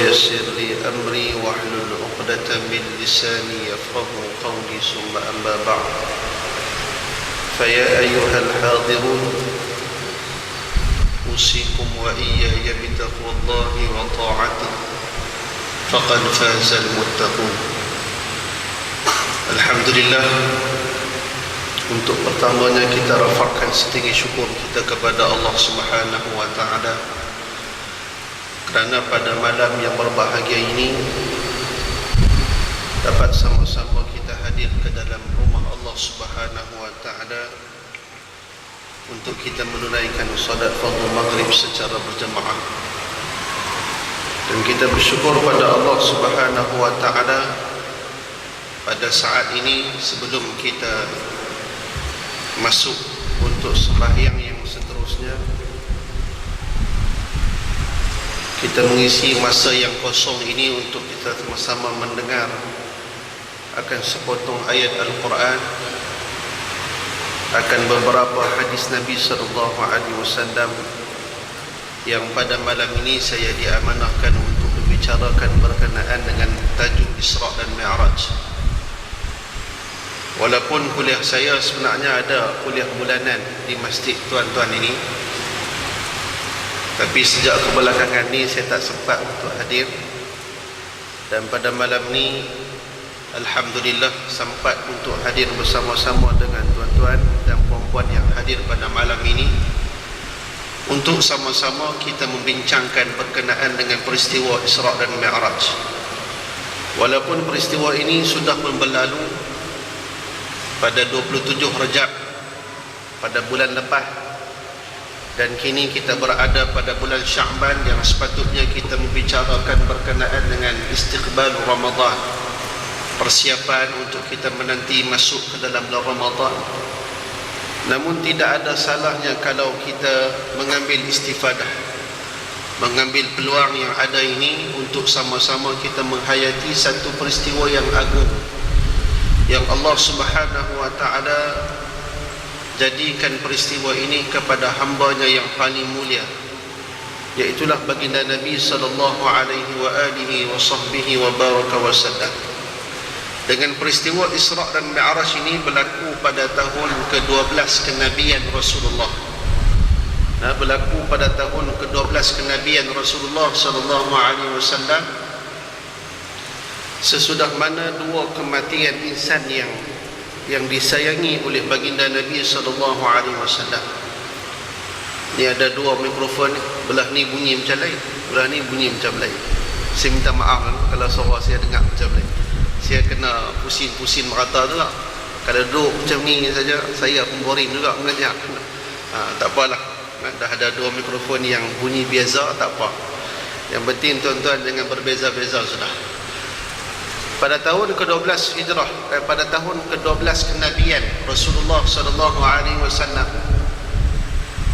ويسر لي أمري واحلل عقدة من لساني يفقه قولي ثم أما بعد فيا أيها الحاضرون أوصيكم وإياي بتقوى الله وطاعته فقد فاز المتقون. Alhamdulillah, untuk pertamanya kita rafakkan setinggi syukur kita kepada Allah Subhanahu wa taala kerana pada malam yang berbahagia ini dapat sama-sama kita hadir ke dalam rumah Allah Subhanahu wa taala untuk kita menunaikan salat fardhu maghrib secara berjemaah. Dan kita bersyukur pada Allah Subhanahu wa taala pada saat ini sebelum kita masuk untuk sembahyang yang seterusnya, kita mengisi masa yang kosong ini untuk kita sama-sama mendengar akan sepotong ayat Al-Quran, akan beberapa hadis Nabi SAW yang pada malam ini saya diamanahkan untuk membicarakan berkenaan dengan tajuk Isra' dan Mi'raj. Walaupun kuliah saya sebenarnya ada kuliah bulanan di masjid tuan-tuan ini, tapi sejak kebelakangan ni saya tak sempat untuk hadir. Dan pada malam ni alhamdulillah sempat untuk hadir bersama-sama dengan tuan-tuan dan puan-puan yang hadir pada malam ini untuk sama-sama kita membincangkan berkenaan dengan peristiwa Isra' dan Mi'raj. Walaupun peristiwa ini sudah pun berlalu pada 27 Rajab pada bulan lepas, dan kini kita berada pada bulan Sya'ban yang sepatutnya kita membicarakan berkenaan dengan istiqbal Ramadan, persiapan untuk kita menanti masuk ke dalam bulan Ramadan. Namun tidak ada salahnya kalau kita mengambil istifadah, mengambil peluang yang ada ini untuk sama-sama kita menghayati satu peristiwa yang agung yang Allah Subhanahu wa taala jadikan peristiwa ini kepada hamba-Nya yang paling mulia, iaitulah baginda Nabi sallallahu alaihi wa alihi wa sahbihi wa baraka wa sallam. Dengan peristiwa Isra' dan Mi'raj ini berlaku pada tahun ke-12 kenabian Rasulullah. Berlaku pada tahun ke-12 kenabian Rasulullah sallallahu alaihi wasallam, sesudah mana dua kematian insan yang disayangi oleh baginda Nabi sallallahu alaihi wasallam. Ni ada dua mikrofon, belah ni bunyi macam lain, belah ni bunyi macam lain. Saya minta maaf kalau suara saya dengar macam lain. Saya kena pusing-pusing merata tu lah. Kalau duduk macam ni saja, saya pun boring juga mengajar. Tak apalah, dah ada dua mikrofon yang bunyi biasa, tak apa. Yang penting tuan-tuan jangan berbeza-beza sudah. Pada tahun ke-12 Hijrah, pada tahun ke-12 kenabian Rasulullah sallallahu alaihi wasallam,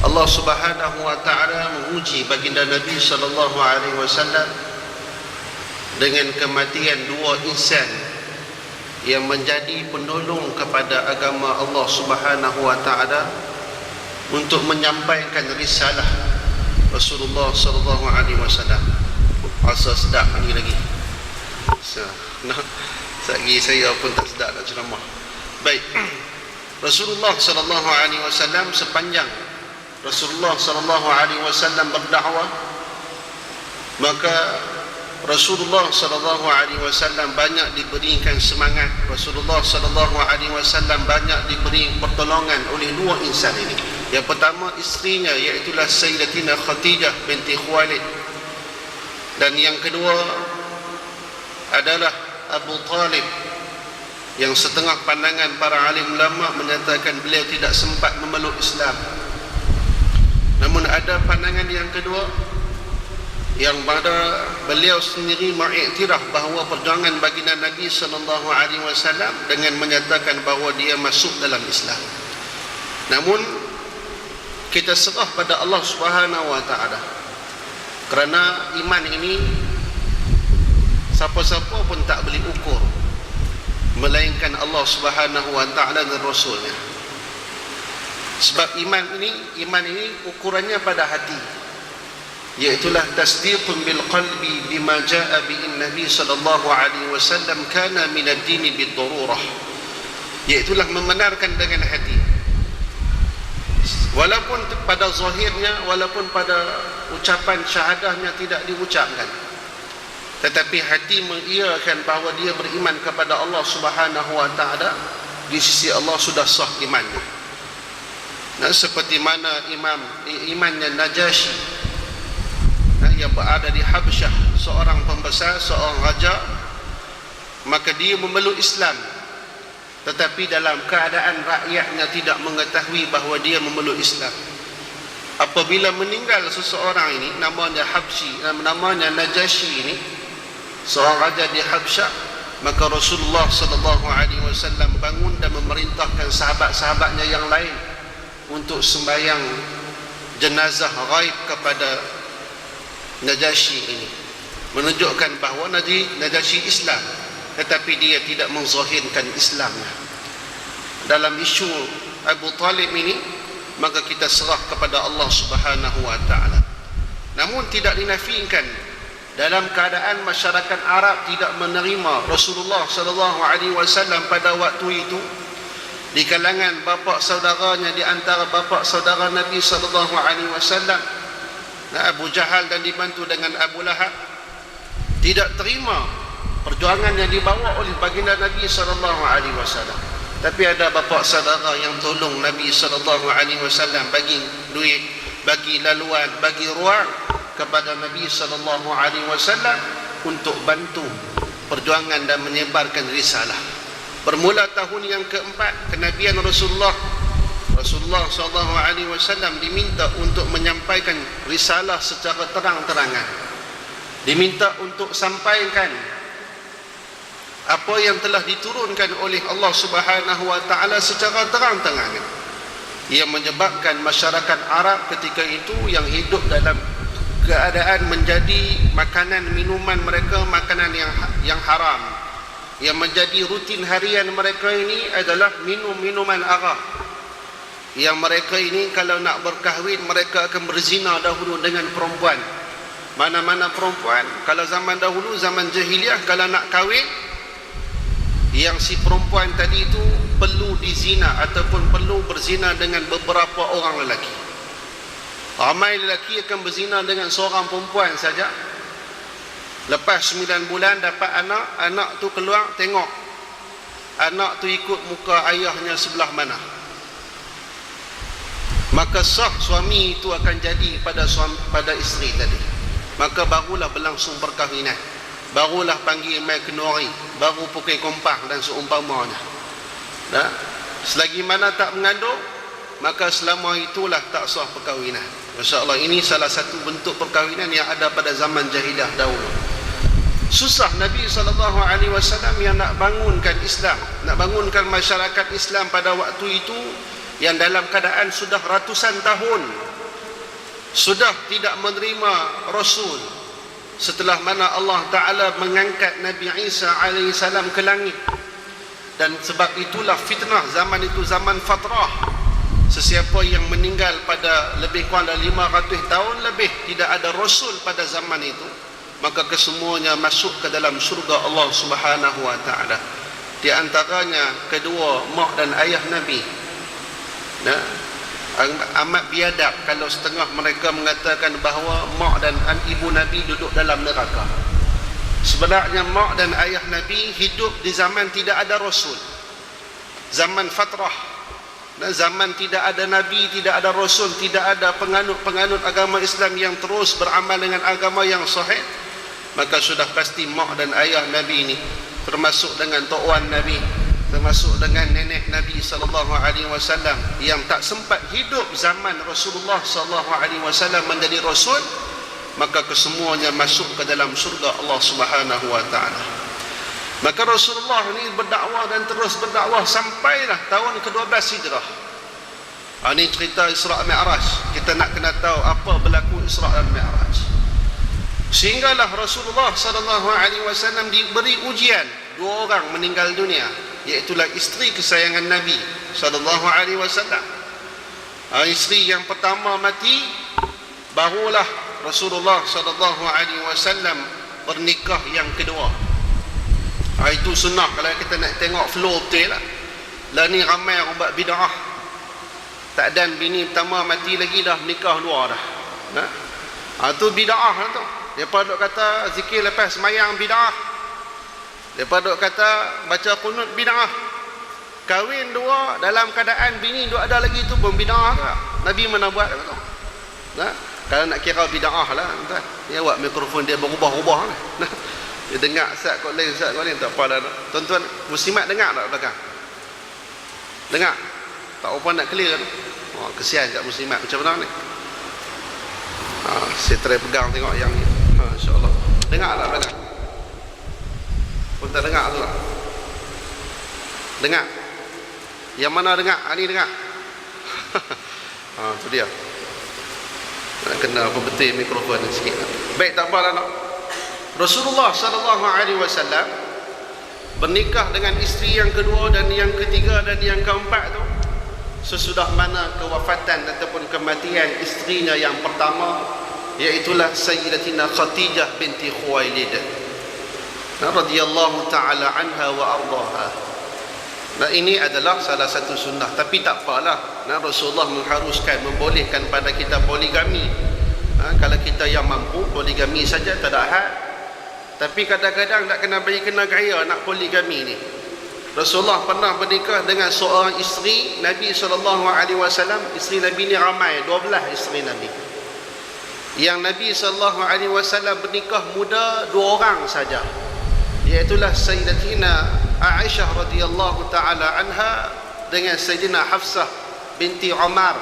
Allah Subhanahu wa taala menguji baginda Nabi sallallahu alaihi wasallam dengan kematian dua insan yang menjadi penolong kepada agama Allah Subhanahu wa taala untuk menyampaikan risalah Rasulullah sallallahu alaihi wasallam. Rasa sedap ni lagi. Sagi saya pun tak sedap nak ceramah. Baik. Rasulullah sallallahu alaihi wasallam sepanjang Rasulullah sallallahu alaihi wasallam berdakwah, maka Rasulullah sallallahu alaihi wasallam banyak diberikan semangat. Rasulullah sallallahu alaihi wasallam banyak diberi pertolongan oleh dua insan ini. Yang pertama isterinya, iaitu Sayyidatina Khadijah binti Khuwailid, dan yang kedua adalah Abu Talib, yang setengah pandangan para alim ulama menyatakan beliau tidak sempat memeluk Islam. Namun ada pandangan yang kedua yang pada beliau sendiri mengiktiraf bahawa perjuangan baginda Nabi sallallahu alaihi wasallam dengan menyatakan bahawa dia masuk dalam Islam. Namun kita serah pada Allah Subhanahu wa taala, kerana iman ini siapa-siapa pun tak boleh ukur melainkan Allah Subhanahu wa taala dan Rasulnya. Sebab iman ini ukurannya pada hati. iaitulah tasdiqun bil qalbi bima jaa bihi Nabi sallallahu alaihi wasallam kana min ad-din bid-darurah, iaitulah membenarkan dengan hati, walaupun pada zahirnya, walaupun pada ucapan syahadahnya tidak diucapkan, tetapi hati mengiyakan bahawa dia beriman kepada Allah Subhanahu wa taala, di sisi Allah sudah sah imannya. Nah, seperti mana imannya Najasyi yang berada di Habsyah, seorang pembesar, seorang raja, maka dia memeluk Islam, tetapi dalam keadaan rakyatnya tidak mengetahui bahawa dia memeluk Islam. Apabila meninggal seseorang ini, namanya namanya Najasyi ini, seorang raja di Habsyah, maka Rasulullah sallallahu alaihi wasallam bangun dan memerintahkan sahabat-sahabatnya yang lain untuk sembahyang jenazah ghaib kepada Najasyi ini, menunjukkan bahawa Najasyi Islam, tetapi dia tidak menzahirkan Islamnya. Dalam isu Abu Talib ini, maka kita serah kepada Allah Subhanahu wa taala. Namun tidak dinafikan, dalam keadaan masyarakat Arab tidak menerima Rasulullah sallallahu alaihi wasallam pada waktu itu, di kalangan bapa saudaranya, di antara bapa saudara Nabi sallallahu alaihi wasallam, Abu Jahal dan dibantu dengan Abu Lahab, tidak terima perjuangan yang dibawa oleh baginda Nabi sallallahu alaihi wasallam. Tapi ada bapa saudara yang tolong Nabi sallallahu alaihi wasallam, bagi duit, bagi laluan, bagi ruang kepada Nabi sallallahu alaihi wasallam untuk bantu perjuangan dan menyebarkan risalah. Bermula tahun yang keempat kenabian Rasulullah sallallahu alaihi wasallam diminta untuk menyampaikan risalah secara terang-terangan, diminta untuk sampaikan apa yang telah diturunkan oleh Allah Subhanahu wa taala secara terang-terangan, yang menyebabkan masyarakat Arab ketika itu yang hidup dalam keadaan menjadi makanan minuman mereka makanan yang haram, yang menjadi rutin harian mereka ini adalah minum minuman arak, yang mereka ini kalau nak berkahwin mereka akan berzina dahulu dengan perempuan. Mana-mana perempuan, kalau zaman dahulu, zaman jahiliah, kalau nak kahwin, yang si perempuan tadi itu perlu dizina ataupun perlu berzina dengan beberapa orang lelaki. Ramai lelaki akan berzina dengan seorang perempuan saja. Lepas 9 bulan dapat anak tu keluar, tengok anak tu ikut muka ayahnya sebelah mana, maka sah suami itu akan jadi pada isteri tadi. Maka barulah berlangsung perkahwinan, barulah panggil mai kenori, baru pukul kompang dan seumpamanya. Nah, selagi mana tak mengandung, maka selama itulah tak sah perkahwinan. Masya-Allah, ini salah satu bentuk perkahwinan yang ada pada zaman jahiliah dahulu. Susah Nabi SAW yang nak bangunkan Islam, nak bangunkan masyarakat Islam pada waktu itu, yang dalam keadaan sudah ratusan tahun sudah tidak menerima Rasul, setelah mana Allah Ta'ala mengangkat Nabi Isa alaihissalam ke langit. Dan sebab itulah fitnah zaman itu, zaman fatrah. Sesiapa yang meninggal pada lebih kurang dari 500 tahun lebih tidak ada Rasul pada zaman itu, maka kesemuanya masuk ke dalam surga Allah Subhanahu wa Ta'ala. Di antaranya kedua mak dan ayah Nabi. Nah, amat biadab kalau setengah mereka mengatakan bahawa mak dan ibu Nabi duduk dalam neraka. Sebenarnya mak dan ayah Nabi hidup di zaman tidak ada Rasul, zaman fatrah, dan zaman tidak ada Nabi, tidak ada Rasul, tidak ada penganut agama Islam yang terus beramal dengan agama yang sahih. Maka sudah pasti mak dan ayah Nabi ini, termasuk dengan tok wan Nabi, termasuk dengan nenek Nabi SAW yang tak sempat hidup zaman Rasulullah SAW menjadi Rasul, maka kesemuanya masuk ke dalam surga Allah Subhanahu wa Ta'ala. Maka Rasulullah ini berdakwah dan terus berdakwah sampailah tahun ke-12 Hijrah. Ini cerita Isra' Mi'raj. Kita nak kena tahu apa berlaku Isra' dan Mi'raj. Sehinggalah Rasulullah SAW diberi ujian. 2 orang meninggal dunia, iaitulah isteri kesayangan Nabi SAW. Isteri yang pertama mati, barulah Rasulullah sallallahu alaihi wasallam bernikah yang kedua. Itu sunnah kalau kita nak tengok flow betul lah. Lah ni ramai orang buat bid'ah. Tak dan bini pertama mati lagi dah nikah dua dah. Tu bid'ah lah tu. Depa duk kata zikir lepas semayang bid'ah. Depa duk kata baca qunut bid'ah. Kahwin dua dalam keadaan bini duk ada lagi tu pun bid'ah tak? Nabi mana buat tu? Kalau nak kira bid'ah lah tuan. Dia buat mikrofon dia berubah-ubah lah. Dia dengar sat kot lain sat kot lain tak apa dah. Tuan-tuan muslimat dengar tak belakang? Dengar? Tak apa nak clear tu. Kesian kat muslimat macam mana ni? Saya try pegang tengok yang ni. InsyaAllah. Dengar tak belakang? Pun tak dengar tu tak? Dengar? Yang mana dengar? Ni dengar? Tu dia. Nak kena apa betul mikrofon ni sikit. Baik, tak apa lah nak. Rasulullah sallallahu alaihi wasallam bernikah dengan isteri yang kedua dan yang ketiga dan yang keempat tu sesudah mana kewafatan ataupun kematian isterinya yang pertama, iaitulah Sayyidatina Khadijah binti Khuwailid radhiyallahu taala anha wa ardaha. Nah, ini adalah salah satu sunnah, tapi tak apalah. Rasulullah mengharuskan, membolehkan pada kita poligami. Kalau kita yang mampu poligami saja tak ada had. Tapi kadang-kadang tak kena bagi kena gaya nak poligami ni. Rasulullah pernah bernikah dengan seorang isteri Nabi SAW. Isteri Nabi ni ramai, 12 isteri Nabi. Yang Nabi SAW bernikah muda 2 orang saja, iaitulah Sayyidatina Aisyah radhiyallahu taala anha dengan Sayyidina Hafsah binti Umar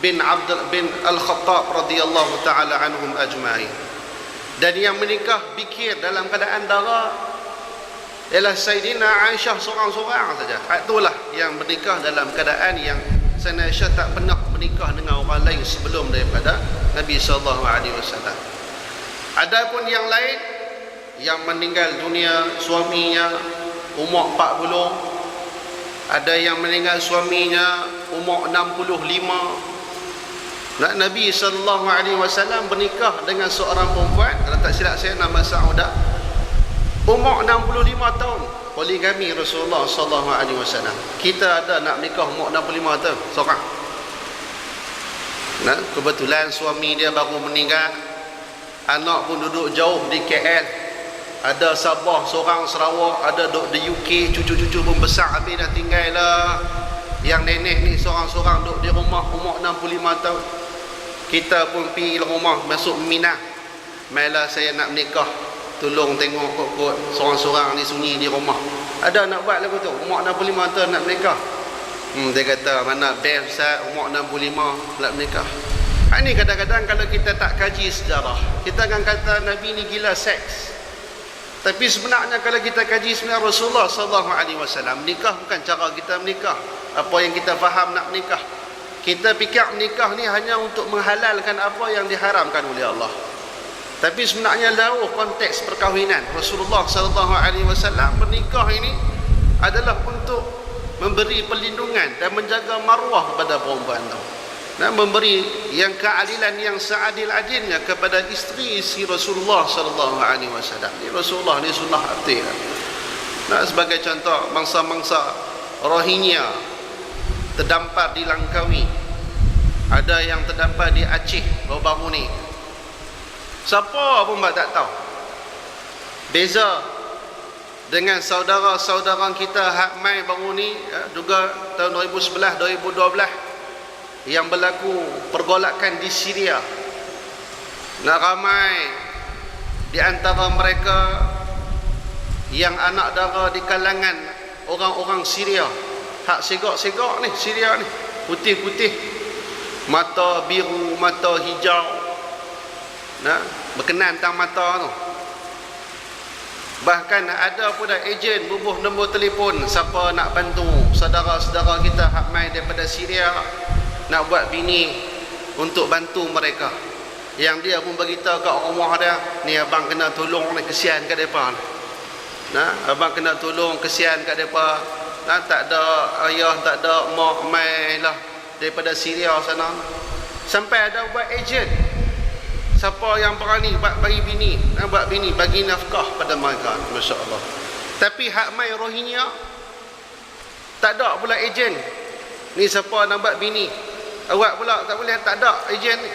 bin Al-Khattab radhiyallahu taala anhum ajma'in. Dan yang menikah bikir dalam keadaan dara ialah Sayyidina Aisyah seorang-seorang saja. Itulah yang menikah dalam keadaan yang Sayyidina Aisyah tak pernah menikah dengan orang lain sebelum daripada Nabi sallallahu alaihi wasallam. Adapun yang lain yang meninggal dunia suaminya umur 40, ada yang meninggal suaminya umur 65. Nabi SAW bernikah dengan seorang perempuan, kalau tak silap saya nama Saudah, umur 65 tahun. Poligami Rasulullah SAW. Kita ada nak nikah umur 65 tahun seorang. Kebetulan suami dia baru meninggal, anak pun duduk jauh di KL. Ada Sabah seorang, Sarawak, ada duduk di UK, cucu-cucu pun besar habis dah tinggal lah. Yang nenek ni seorang-seorang duduk di rumah umur 65 tahun. Kita pun pergi rumah masuk Mina. Mailah saya nak menikah, tolong tengok kot seorang-seorang ni sunyi di rumah. Ada nak buat lagu tu, umur 65 tahun nak menikah. Dia kata mana best Ustaz, umur 65 nak menikah. Ini kadang-kadang kalau kita tak kaji sejarah, kita akan kata Nabi ni gila seks. Tapi sebenarnya kalau kita kaji sebenarnya Rasulullah SAW menikah bukan cara kita menikah, apa yang kita faham nak menikah. Kita fikir menikah ni hanya untuk menghalalkan apa yang diharamkan oleh Allah. Tapi sebenarnya jauh konteks perkahwinan. Rasulullah SAW menikah ini adalah untuk memberi perlindungan dan menjaga maruah kepada perempuan itu, dan memberi yang keadilan yang seadil-adilnya kepada isteri-isteri Rasulullah SAW. Ini Rasulullah ni sunnah arti. Sebagai contoh, bangsa-bangsa Rohingya terdampar di Langkawi, ada yang terdampar di Aceh baru-baru ni. Siapa pun tak tahu. Beza dengan saudara-saudara kita hak mai baru ni, juga tahun 2011 2012 yang berlaku pergolakan di Syria. Ramai di antara mereka yang anak dara di kalangan orang-orang Syria, hak segak-segak ni Syria ni, putih-putih, mata biru, mata hijau, berkenan tang mata tu. Bahkan ada pun dah ejen bubuh nombor telefon siapa nak bantu saudara-saudara kita hak mai daripada Syria nak buat bini untuk bantu mereka. Yang dia pun beritahu kat rumah dia, ni abang kena tolong ni, kesian kat depa ni. Abang kena tolong, kesian kat depa. Tak ada ayah, tak ada mak mai lah daripada Syria sana. Sampai ada buat ejen Siapa yang berani buat bini bagi nafkah pada mereka, masya-Allah. Tapi hak mai Rohingya tak ada pula ejen. Ni siapa nak buat bini, awak pula tak boleh, tak ada ejen ni.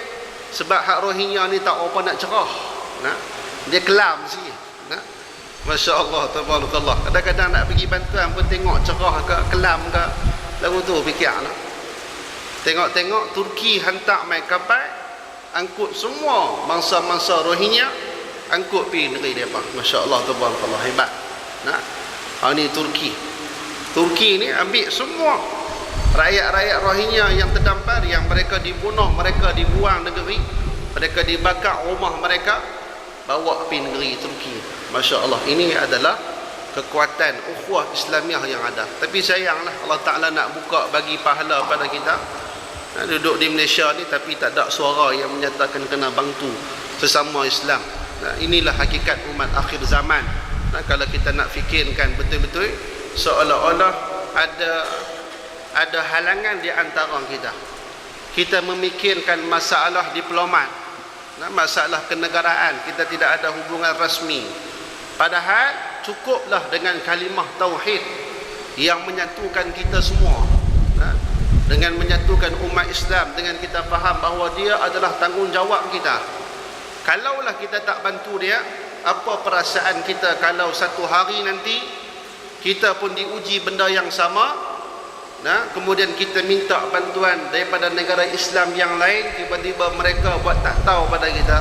Sebab hak Rohingya ni tak apa nak cerah. Nah, dia kelam sikit. Nah, masya-Allah, tabarakallah. Kadang-kadang nak pergi bantuan pun tengok cerah ke kelam ke, lagu tu fikirlah. Tengok-tengok Turki hantar mai kapal angkut semua mangsa-mangsa Rohingya, angkut pergi negeri dia apa. Masya-Allah, tabarakallah, hebat. Nah, ni Turki ni ambil semua rakyat-rakyat Rohingya yang terdampar, yang mereka dibunuh, mereka dibuang negeri, mereka dibakar rumah mereka, bawa pergi negeri Turki. Masya-Allah, ini adalah kekuatan ukhuwah Islamiah yang ada. Tapi sayanglah Allah Ta'ala nak buka bagi pahala pada kita. Duduk di Malaysia ni tapi tak ada suara yang menyatakan kena bantu sesama Islam. Inilah hakikat umat akhir zaman. Kalau kita nak fikirkan betul-betul, seolah-olah ada halangan di antara kita memikirkan masalah diplomat, masalah kenegaraan, kita tidak ada hubungan rasmi. Padahal cukuplah dengan kalimah tauhid yang menyatukan kita semua, dengan menyatukan umat Islam, dengan kita faham bahawa dia adalah tanggungjawab kita. Kalaulah kita tak bantu dia, apa perasaan kita kalau satu hari nanti kita pun diuji benda yang sama, kemudian kita minta bantuan daripada negara Islam yang lain, tiba-tiba mereka buat tak tahu pada kita.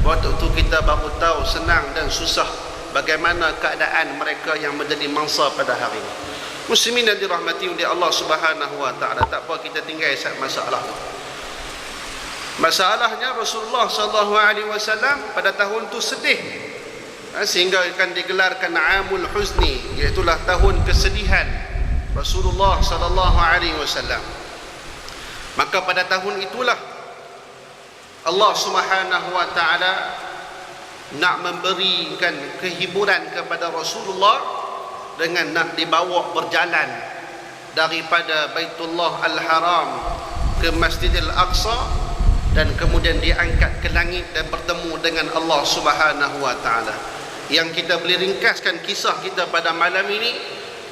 Waktu itu kita baru tahu senang dan susah bagaimana keadaan mereka yang menjadi mangsa pada hari ini. Muslimin yang dirahmati oleh Allah Subhanahu wa taala, tak apa kita tinggal masalah. Masalahnya Rasulullah sallallahu alaihi wasallam pada tahun tu sedih, sehingga akan digelarkan Amul Huzni, iaitu tahun kesedihan Rasulullah sallallahu alaihi wasallam. Maka pada tahun itulah Allah Subhanahu wa taala nak memberikan kehiburan kepada Rasulullah dengan nak dibawa berjalan daripada Baitullah Al-Haram ke Masjidil Aqsa, dan kemudian diangkat ke langit dan bertemu dengan Allah Subhanahu wa taala. Yang kita boleh ringkaskan kisah kita pada malam ini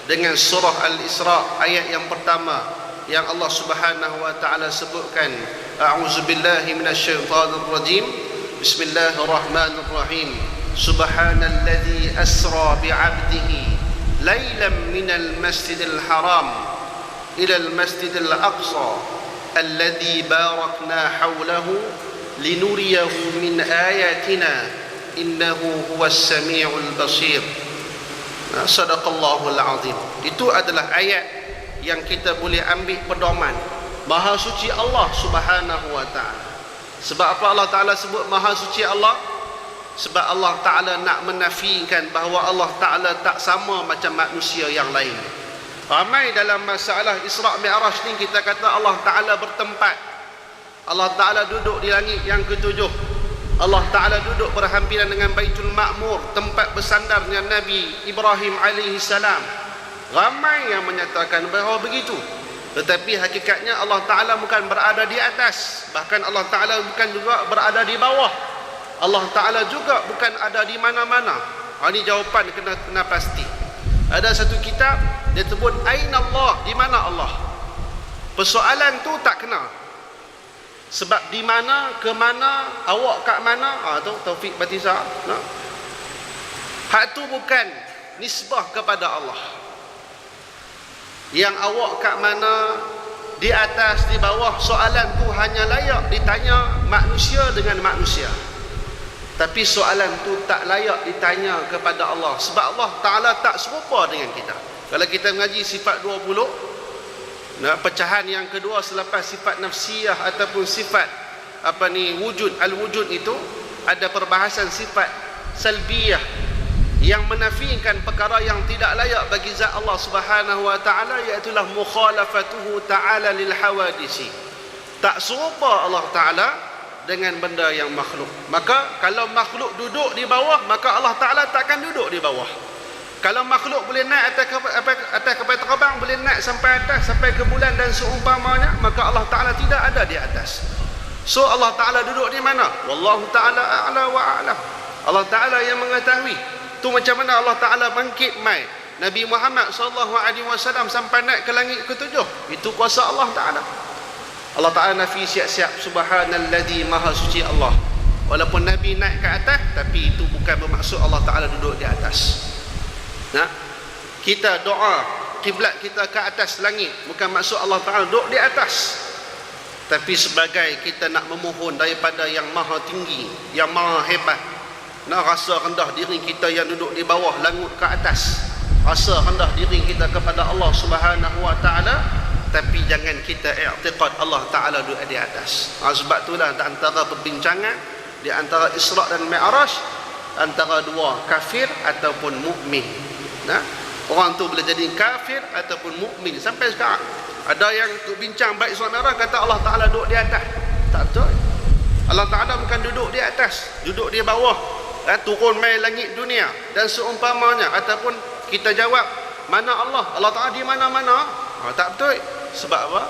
dengan surah Al-Isra ayat yang pertama, yang Allah Subhanahu wa taala sebutkan, a'udzubillahi minasyaitonir rajim, bismillahirrahmanirrahim, subhanalladzi asra bi'abdihi lailan minal masjidil haram ilal masjidil aqsa alladzi barakna hawlahu linuriyahu min ayatina innahu huwas samiul basir. Sadaqallahul azim. Itu adalah ayat yang kita boleh ambil pedoman. Maha suci Allah Subhanahu wa taala. Sebab apa Allah Taala sebut maha suci Allah? Sebab Allah Ta'ala nak menafikan bahawa Allah Ta'ala tak sama macam manusia yang lain. Ramai dalam masalah Isra' Mi'raj ni kita kata Allah Ta'ala bertempat, Allah Ta'ala duduk di langit yang ketujuh, Allah Ta'ala duduk berhampiran dengan Baitul Ma'mur, tempat bersandarnya Nabi Ibrahim alaihi salam. Ramai yang menyatakan bahawa begitu, tetapi hakikatnya Allah Ta'ala bukan berada di atas, bahkan Allah Ta'ala bukan juga berada di bawah. Allah Ta'ala juga bukan ada di mana-mana. Ini jawapan kena pasti. Ada satu kitab dia sebut Aina Allah, di mana Allah. Persoalan tu tak kena. Sebab di mana, ke mana, awak kat mana, tu Taufik Batisa. Hak tu bukan nisbah kepada Allah. Yang awak kat mana, di atas, di bawah, soalan tu hanya layak ditanya manusia dengan manusia. Tapi soalan tu tak layak ditanya kepada Allah, sebab Allah Ta'ala tak serupa dengan kita. Kalau kita mengaji sifat 20, pecahan yang kedua selepas sifat nafsiyah ataupun sifat wujud, al-wujud itu, ada perbahasan sifat salbiyah yang menafikan perkara yang tidak layak bagi zat Allah Subhanahu wa taala, iaitu mukhalafatuhu ta'ala lil hawadisi. Tak serupa Allah Ta'ala dengan benda yang makhluk. Maka kalau makhluk duduk di bawah, maka Allah Ta'ala takkan duduk di bawah. Kalau makhluk boleh naik atas kapal terbang, boleh naik sampai atas, sampai ke bulan dan seumpamanya, maka Allah Ta'ala tidak ada di atas. So Allah Ta'ala duduk di mana? Wallahu Ta'ala a'la wa a'lam. Allah Ta'ala yang mengetahui. Tu macam mana Allah Ta'ala bangkit mai Nabi Muhammad SAW sampai naik ke langit ketujuh. Itu kuasa Allah Ta'ala. Allah Ta'ala nafi siap-siap, subhanalladzi maha suci Allah. Walaupun Nabi naik ke atas, tapi itu bukan bermaksud Allah Ta'ala duduk di atas. Nah, kita doa kiblat kita ke atas langit, bukan maksud Allah Ta'ala duduk di atas, tapi sebagai kita nak memohon daripada yang maha tinggi, yang maha hebat. Nak rasa rendah diri kita yang duduk di bawah, langut ke atas. Rasa rendah diri kita kepada Allah Subhanahu wa Ta'ala, tapi jangan kita i'tiqad Allah Ta'ala duduk di atas. Sebab itulah di antara perbincangan di antara Isra' dan Mi'raj, antara dua, kafir ataupun mukmin. Nah, orang tu boleh jadi kafir ataupun mukmin. Sampai sekarang ada yang bincang baik Isra' Mi'raj kata Allah Ta'ala duduk di atas. Tak betul. Allah Ta'ala bukan duduk di atas, duduk di bawah, turun mai langit dunia dan seumpamanya. Ataupun kita jawab, mana Allah? Allah Ta'ala di mana-mana. Tak betul. Sebab apa?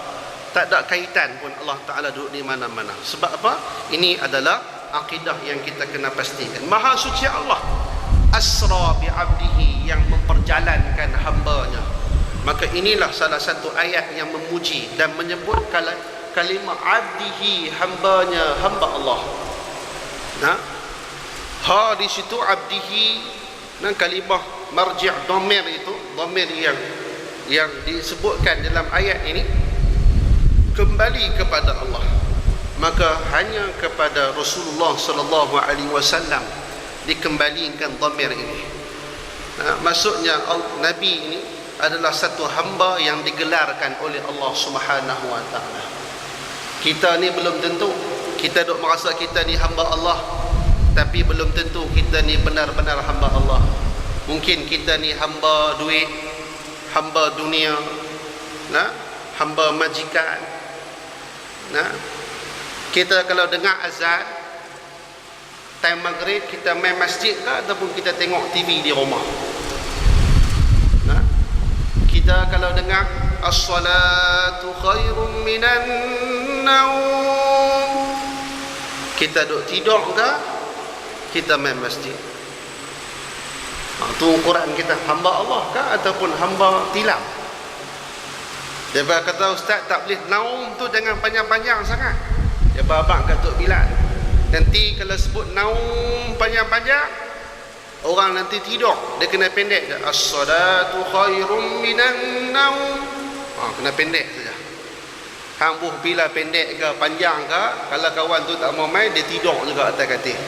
Tak ada kaitan pun Allah Ta'ala duduk di mana-mana. Sebab apa? Ini adalah akidah yang kita kena pastikan. Maha suci Allah, asra bi'abdihi, yang memperjalankan hambanya. Maka inilah salah satu ayat yang memuji dan menyebut kalimah abdihi, hambanya, hamba Allah. Nah, ha di situ abdihi, dan kalimah marji' dhamir itu, dhamir yang disebutkan dalam ayat ini kembali kepada Allah. Maka hanya kepada Rasulullah sallallahu alaihi wasallam dikembalikan dhamir ini. Nah, maksudnya Nabi ini adalah satu hamba yang digelarkan oleh Allah Subhanahu wa Ta'ala. Kita ni belum tentu, kita duk merasa kita ni hamba Allah, tapi belum tentu kita ni benar-benar hamba Allah. Mungkin kita ni hamba duit, hamba dunia, nah, hamba majikan. Nah, kita kalau dengar azan time maghrib, kita main masjid ke ataupun kita tengok TV di rumah? Nah, kita kalau dengar as-salatu khairum minan naum, kita duk tidur ke kita main masjid? Itu ukuran kita, hamba Allah ke ataupun hamba tilam? Dia kata, ustaz tak boleh naum tu jangan panjang-panjang sangat. Dia abang kata Bilal, nanti kalau sebut naum panjang-panjang, orang nanti tidur, dia kena pendek je. As-salatu khairum minan naum. Kena pendek saja. Hang buh bila pendek ke panjang ke, kalau kawan tu tak mau main, dia tidur juga atas katil.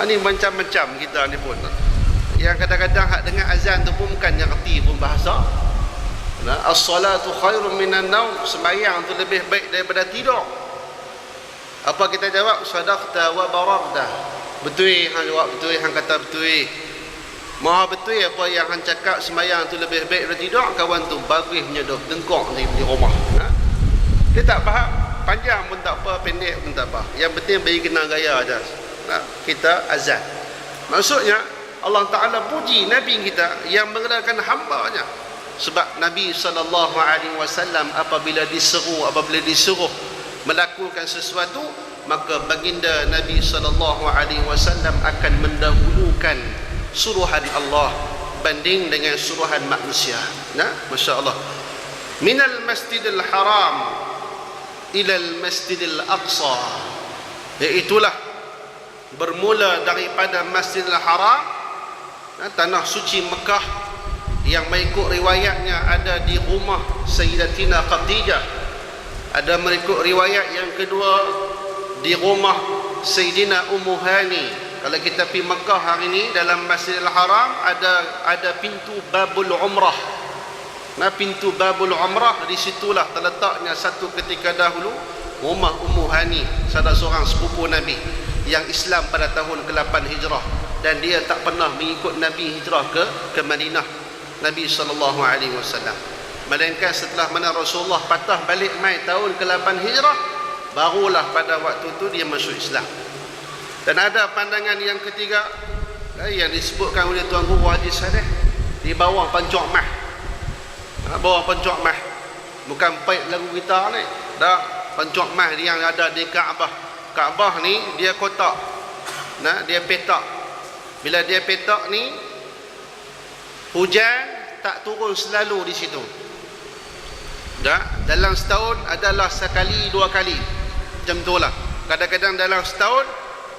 Ni macam-macam kita ni pun. Yang kadang-kadang hak dengar azan tu pun bukan yang reti pun bahasa. As-salatu khairum minan naum, sembahyang tu lebih baik daripada tidur. Apa kita jawab? Sadaqta wa bararta. Betul hang jawab, betul hang kata betul. Maha betul apa yang hang cakap, sembahyang tu lebih baik daripada tidur. Kawan tu bagus menyedok dengkok di rumah. Dia tak faham, panjang pun tak apa, pendek pun tak apa. Yang penting bagi kena gaya aja. Kita azan. Maksudnya Allah Ta'ala puji Nabi kita yang menggelarkan hamba-Nya. Sebab Nabi SAW apabila disuruh melakukan sesuatu, maka baginda Nabi SAW akan mendahulukan suruhan Allah banding dengan suruhan manusia. Masya Allah. Minal masjidil haram ilal masjidil aqsa, iaitulah bermula daripada masjidil haram, tanah suci Mekah, yang mengikut riwayatnya ada di rumah Sayyidatina Khadijah. Ada mengikut riwayat yang kedua di rumah Sayyidina Ummu Hani. Kalau kita pergi Mekah hari ini, dalam Masjidil Haram ada pintu Babul Umrah. Pintu Babul Umrah, di situlah terletaknya satu ketika dahulu rumah Ummu Hani, salah seorang sepupu Nabi yang Islam pada tahun ke-8 Hijrah, dan dia tak pernah mengikut Nabi hijrah ke Madinah, Nabi SAW. Melainkan setelah mana Rasulullah patah balik mai tahun ke-8 Hijrah, barulah pada waktu itu dia masuk Islam. Dan ada pandangan yang ketiga yang disebutkan oleh Tuan Guru Haji Saleh, di bawah Pancok Mah. Bawah Pancok Mah, bukan paip lagu gitar ni, dah pancok emas yang ada di Kaabah. Kaabah ni dia kotak, dia petak. Bila dia petak ni, hujan tak turun selalu di situ. Dalam setahun adalah sekali dua kali, macam tu lah. Kadang-kadang dalam setahun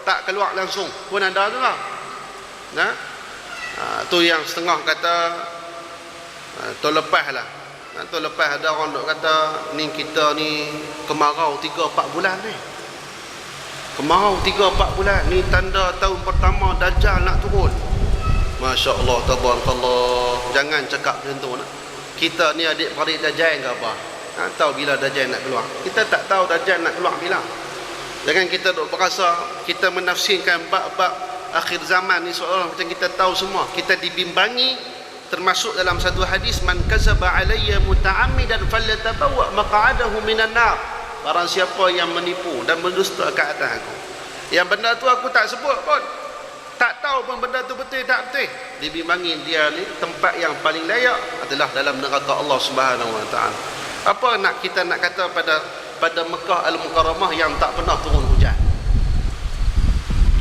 tak keluar langsung pun ada tu lah. Tu yang setengah kata tahun lepas lah. Tahun lepas ada orang duk kata ni kita ni kemarau 3-4 bulan ni. Kemarau 3-4 bulan ni tanda tahun pertama Dajjal nak turun. Masya Allah, tabarakallah. Jangan cakap macam tu nak. Kita ni adik-beradik Dajjal ke apa? Tahu bila Dajjal nak keluar? Kita tak tahu Dajjal nak keluar bila. Jangan kita duk berasa kita menafsirkan bab-bab akhir zaman ni seolah macam kita tahu semua. Kita dibimbangi, termasuk dalam satu hadis, man kazaba alayya muta'ammidan falyatabawwa maq'adahu minan nar. Barang siapa yang menipu dan mendusta ke atas aku, yang benda tu aku tak sebut pun, tak tahu pun benda tu betul tak betul, dibimbangi dia ni tempat yang paling layak adalah dalam neraka Allah Subhanahu wa taala. Apa nak kita nak kata pada Mekah Al-Mukarramah yang tak pernah turun hujan?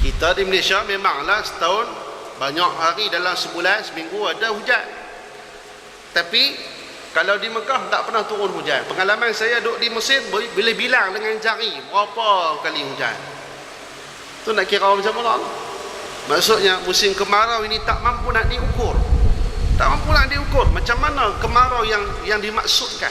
Kita di Malaysia memanglah setahun banyak hari dalam sebulan, seminggu ada hujan. Tapi kalau di Mekah tak pernah turun hujan. Pengalaman saya duduk di Mesir boleh bilang dengan jari berapa kali hujan. Tu nak kira macam mana? Maksudnya musim kemarau ini tak mampu nak diukur. Tak mampu nak diukur. Macam mana kemarau yang dimaksudkan?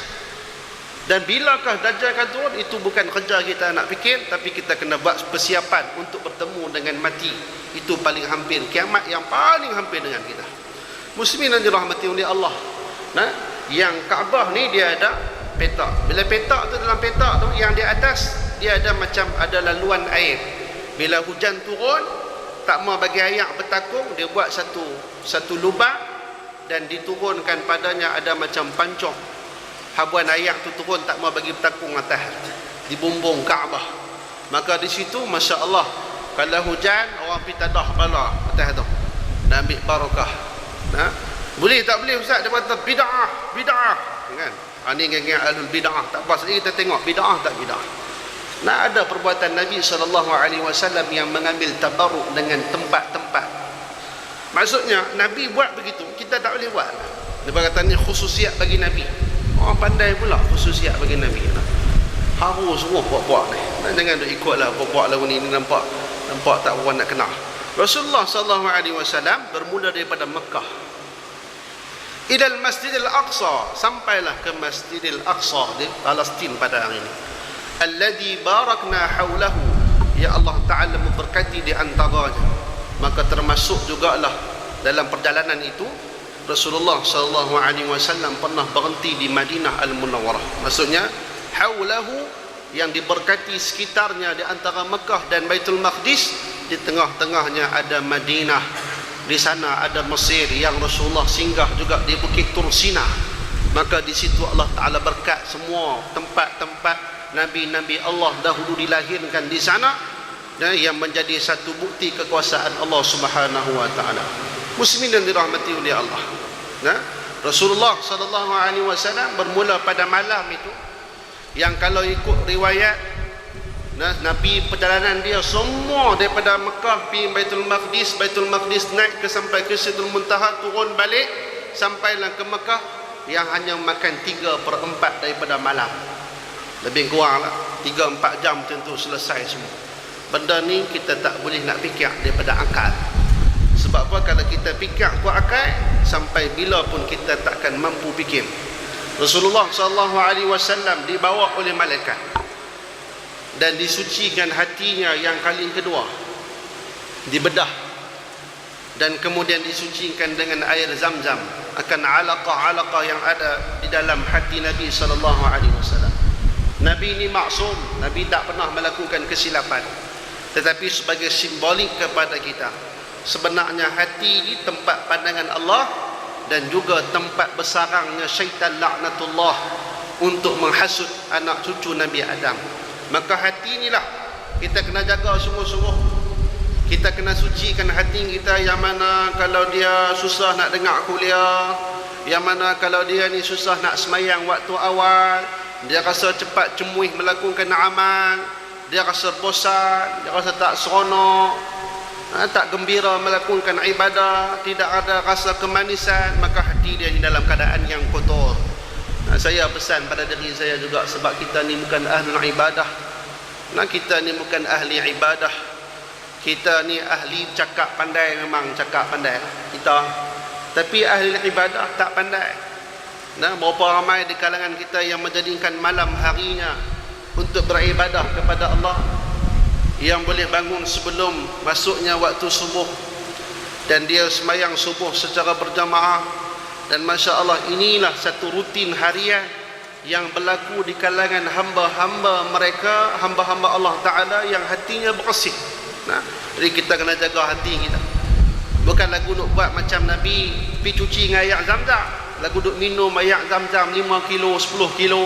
Dan bilakah Dajjal akan turun? Itu bukan kerja kita nak fikir, tapi kita kena buat persiapan untuk bertemu dengan mati. Itu paling hampir, kiamat yang paling hampir dengan kita. Muslimin yang dirahmati oleh Allah. Yang Kaabah ni dia ada petak. Bila petak tu, dalam petak tu yang di atas dia ada macam ada laluan air. Bila hujan turun tak mau bagi air bertakung, dia buat satu lubang dan diturunkan padanya ada macam pancong. Habuan air tu turun tak mau bagi bertakung atas di bumbung Kaabah. Maka di situ masya-Allah, kalau hujan orang pergi tadah bala atas tu dan ambil barakah. Boleh tak boleh ustaz? Dia kata bid'ah kan. Ni geng-geng ahlul bid'ah. Tak apa, sekali kita tengok bid'ah tak bid'ah. Ada perbuatan Nabi SAW yang mengambil tabarruk dengan tempat-tempat. Maksudnya Nabi buat begitu, kita tak boleh buat. Dia kata ni khususiat bagi Nabi. Orang pandai pula khususiat bagi Nabi. Harus semua buat-buat ni. Jangan duk ikutlah buat-buat lagu ni nampak tak orang nak kenal. Rasulullah SAW bermula daripada Mekah ilal Masjidil Aqsa, sampailah ke Masjidil Aqsa di Palestin pada hari ini. Alladhi barakna haulahu, ya Allah Ta'ala memberkati di antaranya. Maka termasuk jugalah dalam perjalanan itu Rasulullah SAW pernah berhenti di Madinah Al-Munawwarah. Maksudnya haulahu yang diberkati sekitarnya di antara Mekah dan Baitul Maqdis, di tengah-tengahnya ada Madinah. Di sana ada Mesir yang Rasulullah singgah juga di Bukit Tursina. Maka di situ Allah Ta'ala berkat semua tempat-tempat Nabi-Nabi Allah dahulu dilahirkan di sana, yang menjadi satu bukti kekuasaan Allah Subhanahu wa Ta'ala. Muslimin yang dirahmati oleh Allah. Rasulullah SAW bermula pada malam itu, yang kalau ikut riwayat Nabi perjalanan dia semua daripada Mekah pergi Baitul Maqdis naik ke sampai ke Sidratul Muntaha, turun balik sampailah ke Mekah, yang hanya makan 3/4 daripada malam. Lebih kurang lah 3-4 jam tentu selesai semua. Benda ni kita tak boleh nak fikir daripada akal. Sebab apa? Kalau kita fikir kuat akal, sampai bila pun kita takkan mampu fikir. Rasulullah SAW dibawa oleh malaikat dan disucikan hatinya yang kali kedua, dibedah dan kemudian disucikan dengan air Zam-Zam akan alaqah-alaqah yang ada di dalam hati Nabi SAW. Nabi ini maksum, Nabi tak pernah melakukan kesilapan, tetapi sebagai simbolik kepada kita, sebenarnya hati ini tempat pandangan Allah dan juga tempat bersarangnya syaitan laknatullah untuk menghasut anak cucu Nabi Adam. Maka hati inilah kita kena jaga sungguh-sungguh. Kita kena sucikan hati kita, yang mana kalau dia susah nak dengar kuliah, yang mana kalau dia ni susah nak semayang waktu awal, dia rasa cepat cemuih melakukan amal, dia rasa bosan, dia rasa tak seronok, tak gembira melakukan ibadah, tidak ada rasa kemanisan, maka hati dia di dalam keadaan yang kotor. Saya pesan pada diri saya juga, sebab kita ni bukan ahli ibadah. Kita ni bukan ahli ibadah. Kita ni ahli cakap pandai, memang cakap pandai kita, tapi ahli ibadah tak pandai. Berapa ramai di kalangan kita yang menjadikan malam harinya untuk beribadah kepada Allah, yang boleh bangun sebelum masuknya waktu subuh dan dia sembahyang subuh secara berjamaah. Dan Masya Allah, inilah satu rutin harian yang berlaku di kalangan hamba-hamba mereka, hamba-hamba Allah Ta'ala yang hatinya bersih. Jadi kita kena jaga hati kita. Bukan lagu nak buat macam Nabi pergi cuci dengan air Zam-Zam, lagu duk minum air Zam-Zam 5 kilo, 10 kilo,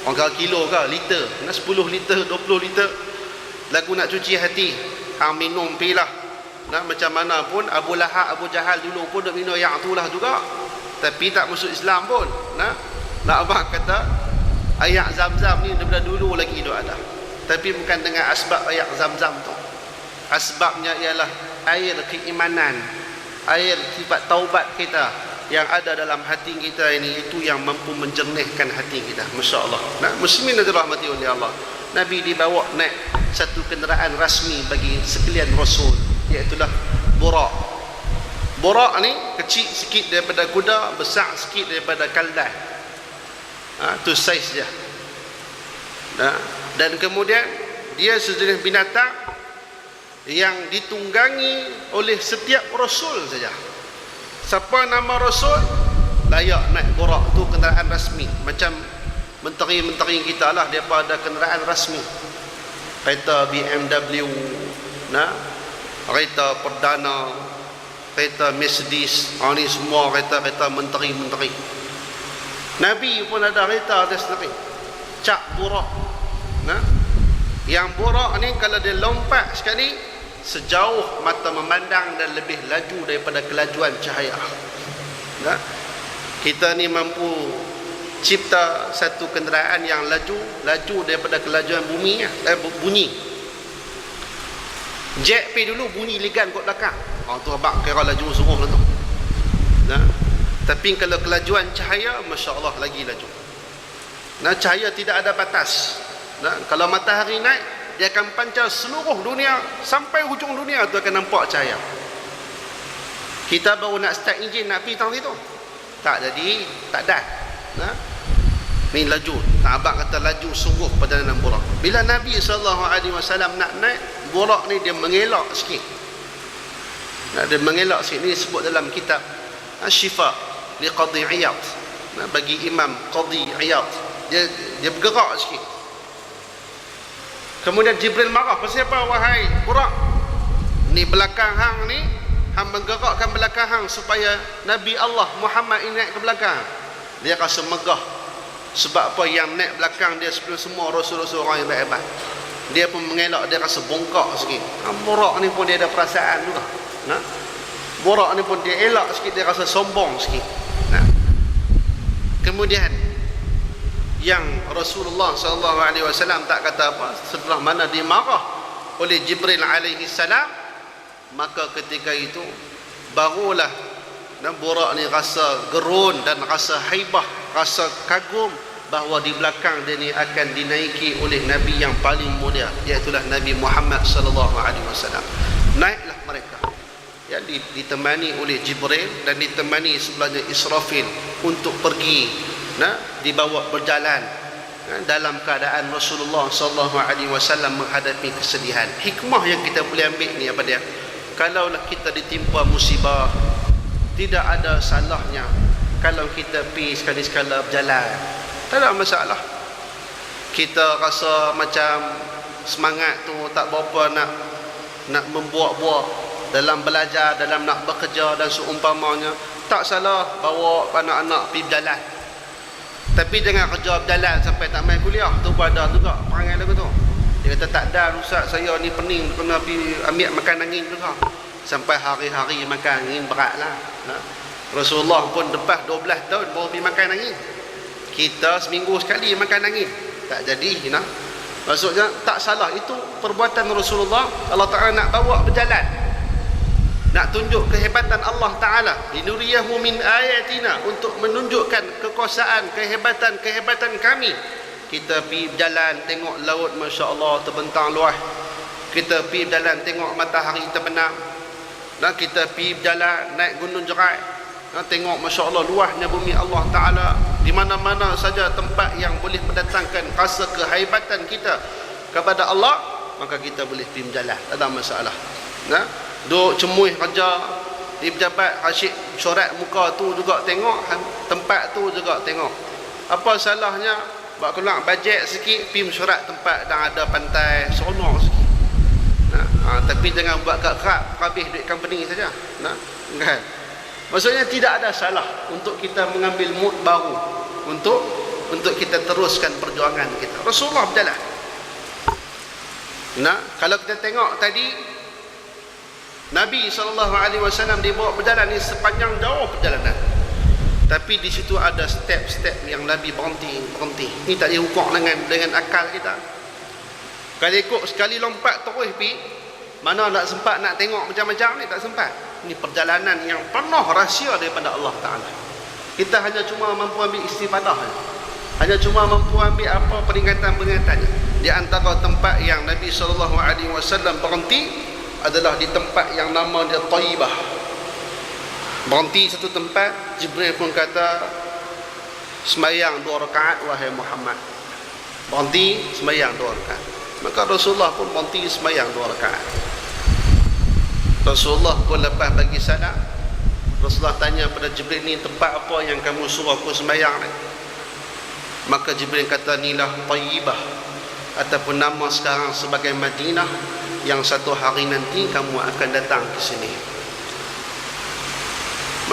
orang kata kilo ke liter, 10 liter, 20 liter. Lagu nak cuci hati, hang minum pilah. Macam mana pun Abu Lahab, Abu Jahal dulu pun duk minum air tu lah juga, tapi tak masuk Islam pun. Nak abang kata air Zam-Zam ni daripada dulu lagi duk ada, tapi bukan dengan asbab air Zam-Zam tu. Asbabnya ialah air keimanan, air sifat taubat kita yang ada dalam hati kita ini, itu yang mampu menjernihkan hati kita. Masya Allah. Muslimin yang dirahmati oleh Allah, Nabi dibawa naik satu kenderaan rasmi bagi sekalian Rasul, iaitulah Burak. Burak ni kecil sikit daripada kuda, besar sikit daripada kaldai. Tu saiz dia. Dan kemudian dia sejenis binatang yang ditunggangi oleh setiap Rasul saja. Siapa nama Rasul, layak naik Burak. Tu kenderaan rasmi. Macam menteri-menteri kita lah, dia pada kenderaan rasmi. Kereta BMW, kereta perdana, kereta Mercedes, ni semua kereta-kereta menteri-menteri. Nabi pun ada kereta dia sendiri, Cak Burak. Yang Burak ni kalau dia lompat sekali, sejauh mata memandang dan lebih laju daripada kelajuan cahaya. Kita ni mampu cipta satu kenderaan yang laju daripada kelajuan bunyi. Jet pergi dulu bunyi ligan kat belakang, tu abang kira laju sungguh lah tu. Tapi kalau kelajuan cahaya, Masya Allah, lagi laju. Cahaya tidak ada batas. Kalau matahari naik, dia akan pancar seluruh dunia, sampai hujung dunia tu akan nampak cahaya. Kita baru nak start enjin, nak pergi tang situ, tak jadi, tak dah. Ni laju. Abang kata laju sungguh perjalanan Burak. Bila Nabi SAW nak naik Burak ni, dia mengelak sikit. Dia mengelak sikit. Ni disebut dalam kitab Syifa li Qadhi Iyad, bagi Imam Qadhi Iyad. Dia bergerak sikit. Kemudian Jibril marah, pasal apa wahai Burak? Ni belakang hang ni, hang menggerakkan belakang hang supaya Nabi Allah Muhammad ini naik ke belakang. Dia rasa megah. Sebab apa? Yang naik belakang dia sebelum semua rasul-rasul orang yang baik-baik. Dia pun mengelak, dia rasa bongkak sikit. Burak ni pun dia ada perasaan juga. Burak ni pun dia elak sikit, dia rasa sombong sikit. Kemudian yang Rasulullah SAW tak kata apa, setelah mana dia marah oleh Jibril alaihi salam, maka ketika itu barulah Burak ni rasa gerun dan rasa haibah, rasa kagum bahawa di belakang dia ni akan dinaiki oleh Nabi yang paling mulia, iaitulah Nabi Muhammad SAW. Naiklah mereka, ditemani oleh Jibril dan ditemani sebelahnya Israfil untuk pergi, dibawa berjalan dalam keadaan Rasulullah SAW menghadapi kesedihan. Hikmah yang kita boleh ambil ni apa dia? Kalaulah kita ditimpa musibah, tidak ada salahnya kalau kita pergi sekali-sekala berjalan, tak ada masalah. Kita rasa macam semangat tu tak berapa nak membuat-buat dalam belajar, dalam nak bekerja dan seumpamanya, tak salah bawa anak-anak pergi berjalan. Tapi jangan kerja berjalan sampai tak main kuliah. Tu pun ada juga perangai lagu tu. Dia kata tak ada Ustaz, saya ni pening, kena pergi ambil makan angin juga. Sampai hari-hari makan angin berat lah. Rasulullah pun lepas 12 tahun baru pergi makan angin. Kita seminggu sekali makan angin, tak jadi, nah. Maksudnya tak salah, itu perbuatan Rasulullah. Allah Ta'ala nak bawa berjalan, nak tunjuk kehebatan Allah Ta'ala, linuriyahu min ayatina, untuk menunjukkan kekuasaan, kehebatan kami. Kita pergi berjalan tengok laut, Masya Allah, terbentang luas. Kita pergi berjalan tengok matahari terbenam. Dan kita pergi berjalan naik gunung Jerai, tengok Masya Allah luasnya bumi Allah Ta'ala. Di mana-mana saja tempat yang boleh mendatangkan rasa kehebatan kita kepada Allah, maka kita boleh pergi berjalan, tak ada masalah. Nah, duk cemuih kerja di pejabat, asyik syorat muka tu juga tengok, tempat tu juga tengok. Apa salahnya buat keluar bajet sikit, pergi mesyuarat tempat yang ada pantai, seronok sikit. Nah, tapi jangan buat kat habis duit company saja. Nah, kan? Maksudnya tidak ada salah untuk kita mengambil mood baru untuk kita teruskan perjuangan kita. Rasulullah berjalan. Nah, kalau kita tengok tadi, Nabi SAW dibawa berjalan ni sepanjang jauh perjalanan. Tapi di situ ada step-step yang Nabi berhenti. Ni tak diukur dengan akal kita. Kalau ikut sekali lompat terus pergi, mana nak sempat nak tengok macam-macam ni, tak sempat. Ini perjalanan yang penuh rahsia daripada Allah Ta'ala. Kita hanya cuma mampu ambil istifadah, hanya cuma mampu ambil apa peringatan-peringatannya. Di antara tempat yang Nabi SAW berhenti adalah di tempat yang nama dia Taibah. Berhenti satu tempat, Jibril pun kata, semayang 2 rakaat wahai Muhammad. Berhenti, semayang 2 rakaat. Maka Rasulullah pun berhenti, semayang 2 rakaat. Rasulullah pun lepas bagi salam, Rasulullah tanya pada Jibril, ni tempat apa yang kamu suruh aku semayang ni? Maka Jibril kata, inilah Taibah, ataupun nama sekarang sebagai Madinah, yang satu hari nanti kamu akan datang ke sini.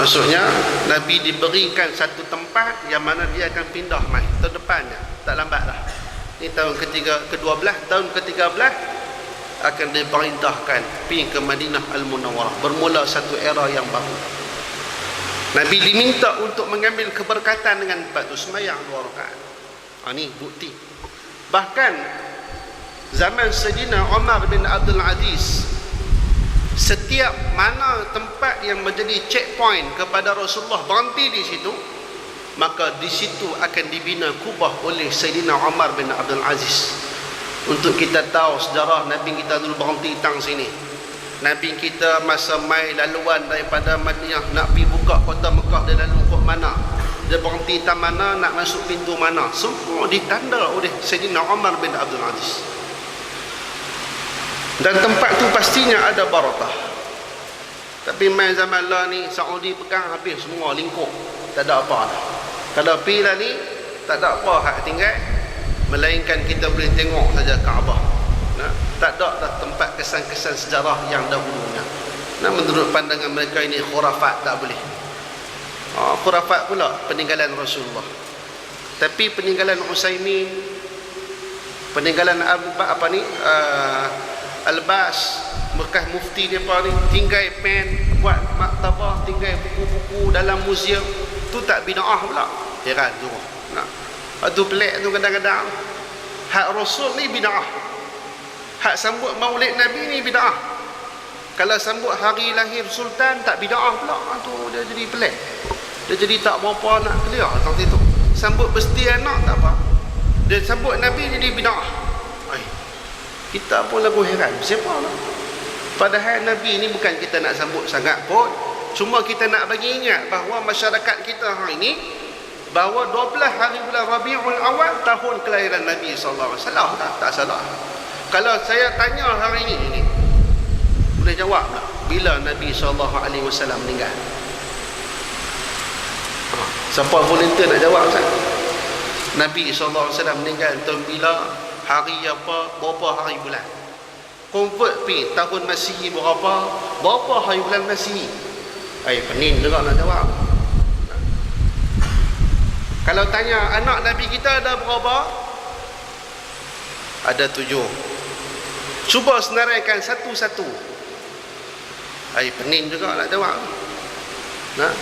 Maksudnya Nabi diberikan satu tempat yang mana dia akan pindah mai terdepannya, tak lambat dah. Ini tahun ke-12, tahun ke-13 akan diperintahkan pergi ke Madinah Al-Munawwarah, bermula satu era yang baru. Nabi diminta untuk mengambil keberkatan dengan batu sembahyang 2 rakaat. Ini bukti. Bahkan zaman Sayyidina Umar bin Abdul Aziz, setiap mana tempat yang menjadi checkpoint kepada Rasulullah berhenti di situ, maka di situ akan dibina kubah oleh Sayyidina Umar bin Abdul Aziz. Untuk kita tahu sejarah Nabi kita dulu berhenti tang sini. Nabi kita masa mai laluan daripada Madinah nak pergi buka kota Mekah, dia lalu kok mana, dia berhenti tang mana, nak masuk pintu mana, semua ditanda oleh Sayyidina Umar bin Abdul Aziz. Dan tempat tu pastinya ada barakah. Tapi main zaman lah ni, Saudi pegang habis semua, lingkup, tak ada apa dah. Kalau pergi lah ni, tak ada apa hak tinggal, melainkan kita boleh tengok saja Kaabah. Nah, tak ada dah tempat kesan-kesan sejarah yang dahulunya. Nah, menurut pandangan mereka ini khurafat, tak boleh. Khurafat pula peninggalan Rasulullah. Tapi peninggalan Utsaimin, peninggalan Al-Bas, bekas mufti mereka ni, tinggal pen, buat maktabah, tinggal buku-buku dalam museum, tu tak bid'ah pula. Heran tu. Nah, tu pelik tu kadang-kadang. Hak Rasul ni bid'ah. Hak sambut Maulid Nabi ni bid'ah. Kalau sambut hari lahir Sultan tak bid'ah pula. Tu dia jadi pelik. Dia jadi tak berapa nak clear tentang itu. Sambut pesti anak tak apa. Dia sambut Nabi jadi bid'ah. Kita pun lagu heran, siapa lah? Padahal Nabi ni bukan kita nak sambut sangat pun, cuma kita nak bagi ingat bahawa masyarakat kita hari ini, bahawa 12 hari bulan Rabiul Awal tahun kelahiran Nabi SAW. Salah tak salah. Kalau saya tanya hari ini boleh jawab tak bila Nabi SAW meninggal? Siapa volunteer nak jawab Ustaz? Nabi SAW meninggal tahun bila, hari apa, berapa hari bulan? Convert pi tahun Masihi berapa hari bulan Masihi? Pening juga nak jawab. Kalau tanya anak Nabi kita ada berapa? Ada 7. Cuba senaraikan satu-satu. Pening juga nak jawab. Nah,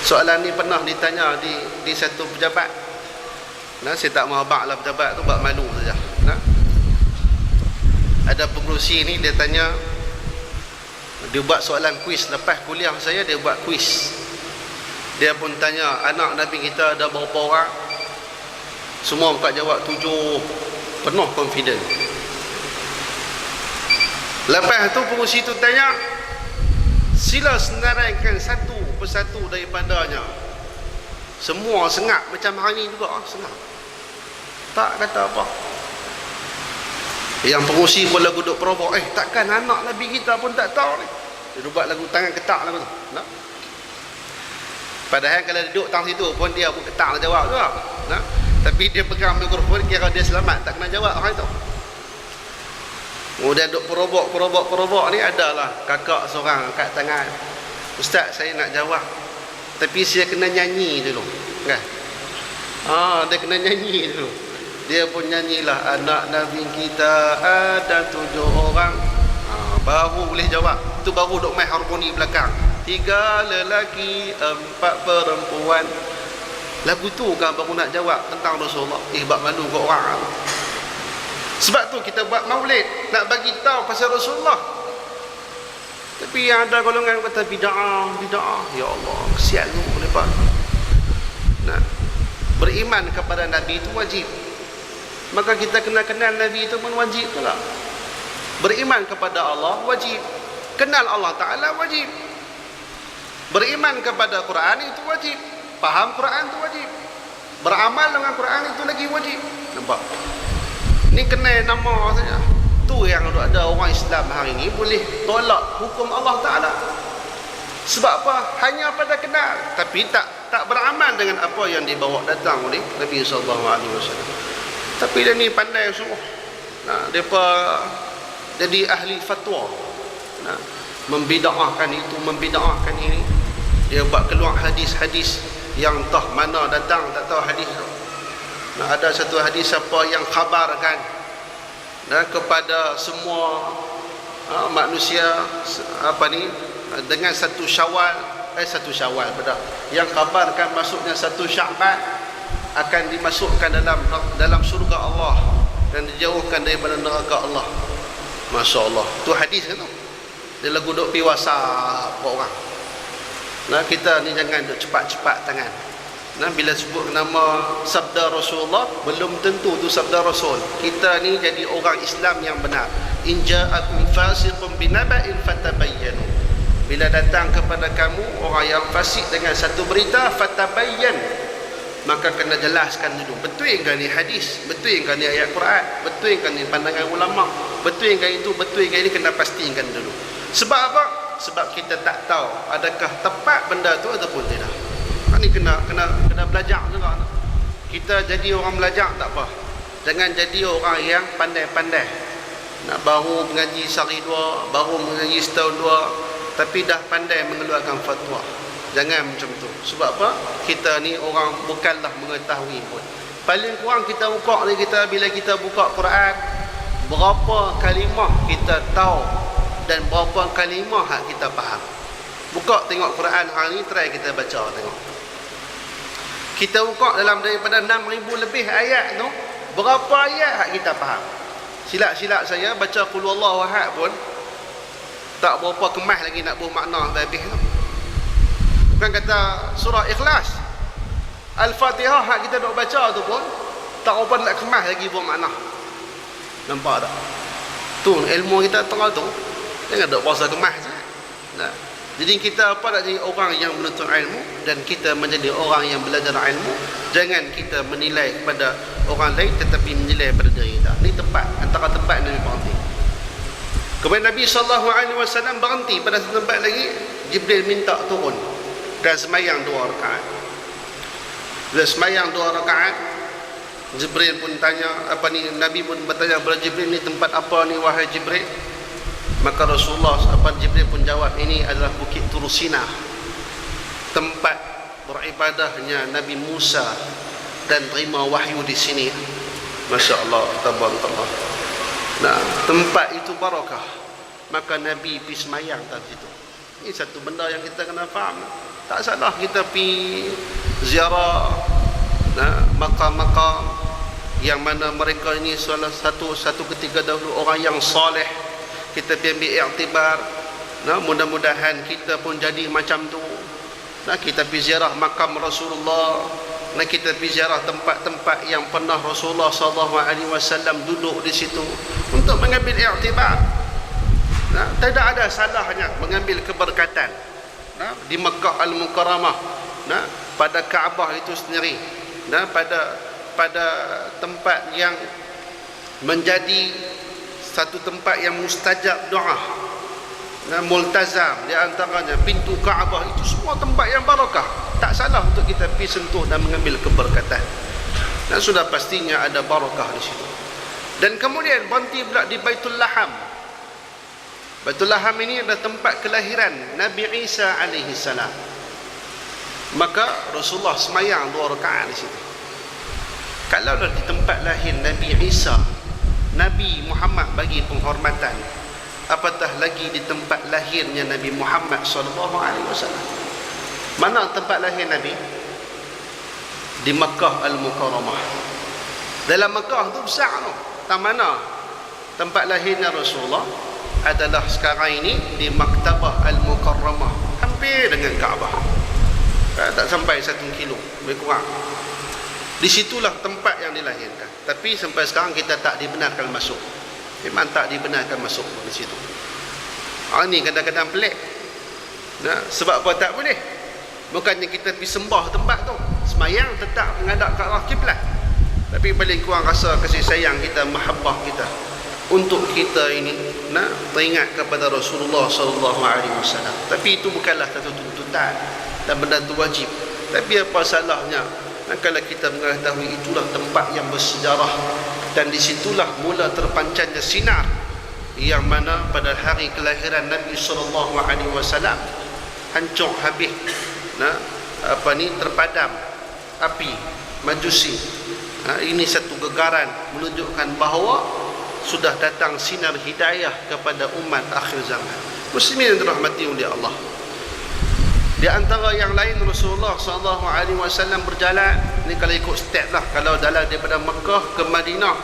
soalan ni pernah ditanya di satu pejabat. Nah, saya tak mahu bak lah pejabat tu, bak malu saja. Nah, ada pengurusi ni, dia tanya, dia buat soalan kuis lepas kuliah saya, dia buat kuis. Dia pun tanya, anak Nabi kita ada berapa orang? Semua buka jawab 7, penuh confident. Lepas tu pengurusi tu tanya, sila senaraikan satu persatu daripadanya. Semua sengak macam hari ni juga, sengak. Tak kata apa. Yang pengurusi pun lagu duk provok, takkan anak Nabi kita pun tak tahu ni. Dia buat lagu tangan ketak lagu tu. Nah. Padahal kalau duduk tang situ pun dia pun ketak nak jawab juga. Nah. Tapi dia pegang mikrofon, kira dia selamat, tak kena jawab orang itu. Kemudian duk perobok ni, adalah kakak seorang kat tangan. Ustaz, saya nak jawab, tapi saya kena nyanyi dulu, kan? Dia kena nyanyi dulu. Dia pun nyanyilah, anak Nabi kita ada 7 orang. Baru boleh jawab. Itu baru duk main harmoni belakang. 3 lelaki, 4 perempuan. Lagu tu kan baru nak jawab tentang Rasulullah. Bak malu kat orang. Sebab tu kita buat maulid, nak bagi tahu pasal Rasulullah. Tapi yang ada golongan kata bid'ah. Ya Allah, kesian tu lepas. Nah, beriman kepada Nabi itu wajib. Maka kita kena kenal Nabi itu pun wajib pula. Beriman kepada Allah wajib. Kenal Allah Ta'ala wajib. Beriman kepada Quran itu wajib. Faham Quran itu wajib. Beramal dengan Quran itu lagi wajib. Nampak? Ni kenal nama saja. Tu yang ada orang Islam hari ni boleh tolak hukum Allah Ta'ala. Sebab apa? Hanya pada kenal, tapi tak beramal dengan apa yang dibawa datang oleh Nabi SAW. Tapi dia ni pandai sungguh. Nah, depa jadi ahli fatwa. Nah, membida'ahkan itu, membida'ahkan ini. Dia buat keluar hadis-hadis yang entah mana datang, tak tahu hadis tu. Nah, ada satu hadis apa yang khabarkan kepada semua manusia dengan satu syawal pada yang khabarkan masuknya satu Sya'ban akan dimasukkan dalam surga Allah dan dijauhkan daripada neraka Allah. Masya Allah, tu hadis kan tu. Dia lagu duk pi WhatsApp orang. Nah, kita ni jangan duk cepat-cepat tangan. Nah, bila sebut nama sabda Rasulullah, belum tentu tu sabda Rasul. Kita ni jadi orang Islam yang benar. In ja'akum fasiqun binaba'in fatabayyanu. Bila datang kepada kamu orang yang fasik dengan satu berita, fatabayyan, maka kena jelaskan dulu. Betul ke ni hadis? Betul ke ni ayat Quran? Betul ke ni pandangan ulama? Betul ke itu? Betul ke ini? Kena pastikan dulu. Sebab apa? Sebab kita tak tahu adakah tepat benda tu ataupun tidak. Ni kena belajar juga. Kita jadi orang belajar tak apa. Jangan jadi orang yang pandai-pandai. Nak baru mengaji sehari dua, baru mengaji setahun dua, tapi dah pandai mengeluarkan fatwa. Jangan macam tu. Sebab apa? Kita ni orang bukanlah mengetahui pun. Paling kurang kita buka ni, bila kita buka Quran, berapa kalimah kita tahu dan berapa kalimah hak kita faham. Buka tengok Quran hari ni, try kita baca tengok. Kita buka dalam daripada 6,000 lebih ayat tu, berapa ayat hak kita faham. Silap-silap saya baca qul huwallahu ahad pun tak berapa kemas lagi nak buh makna habis tu. Bukan kata surah Ikhlas, Al-Fatihah hak kita dok baca tu pun tak berapa nak kemas lagi buh makna. Nampak tak? Tu ilmu kita tengah tu, jangan dok puasa kemas sangat. Nah. Jadi kita nak jadi orang yang menuntut ilmu, dan kita menjadi orang yang belajar ilmu. Jangan kita menilai kepada orang lain, tetapi menilai pada diri kita. Ini tempat, antara tempat Nabi berhenti. Kemudian Nabi SAW berhenti pada satu tempat lagi. Jibril minta turun dan semayang 2 rakaat. Bila semayang 2 rakaat, Jibril pun tanya, Nabi pun bertanya kepada Jibril, ni tempat apa ni wahai Jibril? Maka Rasulullah Jibril pun jawab, ini adalah Bukit Turusina, tempat beribadahnya Nabi Musa dan terima wahyu di sini. Masya Allah, tabarakallah. Nah, tempat itu barakah, maka Nabi pergi semayang kat situ. Ini satu benda yang kita kena faham. Tak salah kita pergi ziarah Maqam-maqam yang mana mereka ini salah satu ketika dahulu orang yang soleh. Kita ambil iktibar. Mudah-mudahan kita pun jadi macam tu. Kita pergi ziarah makam Rasulullah. Kita pergi ziarah tempat-tempat yang pernah Rasulullah SAW duduk di situ untuk mengambil iktibar. Tidak ada salahnya mengambil keberkatan di Makkah Al-Mukarramah, pada Kaabah itu sendiri, pada tempat yang menjadi satu tempat yang mustajab doa, multazam. Di antaranya pintu Kaabah, itu semua tempat yang barakah. Tak salah untuk kita pergi sentuh dan mengambil keberkatan, dan sudah pastinya ada barakah di situ. Dan kemudian berhenti pula di Baitul Laham. Baitul Laham ini adalah tempat kelahiran Nabi Isa alaihi salam. Maka Rasulullah semayang 2 rakaat di situ. Kalau di tempat lahir Nabi Isa, Nabi Muhammad bagi penghormatan, apatah lagi di tempat lahirnya Nabi Muhammad SAW. Mana tempat lahir Nabi? Di Makkah Al-Mukarramah. Dalam Makkah tu besar tu. Tak mana tempat lahirnya Rasulullah adalah sekarang ini di Maktabah Al-Mukarramah, hampir dengan Kaabah. Tak sampai 1 kilo, lebih kurang. Di situlah tempat yang dilahirkan. Tapi sampai sekarang kita tak dibenarkan masuk. Memang tak dibenarkan masuk di situ. Ini kadang-kadang pelik. Sebab apa tak boleh? Bukannya kita pergi sembah tempat tu, semayang tetap menghadap ke arah kiblat. Tapi paling kurang rasa kasih sayang kita, mahabbah kita untuk kita ini teringat kepada Rasulullah SAW. Tapi itu bukanlah satu tuntutan dan benda itu wajib. Tapi apa salahnya kalau kita mengetahui itulah tempat yang bersejarah, dan disitulah mula terpancarnya sinar yang mana pada hari kelahiran Nabi SAW hancur habis, terpadam api Majusi. Ini satu gegaran menunjukkan bahawa sudah datang sinar hidayah kepada umat akhir zaman. Muslimin yang dirahmati oleh Allah. Di antara yang lain, Rasulullah SAW berjalan, ni kalau ikut step lah, kalau jalan daripada Mekah ke Madinah,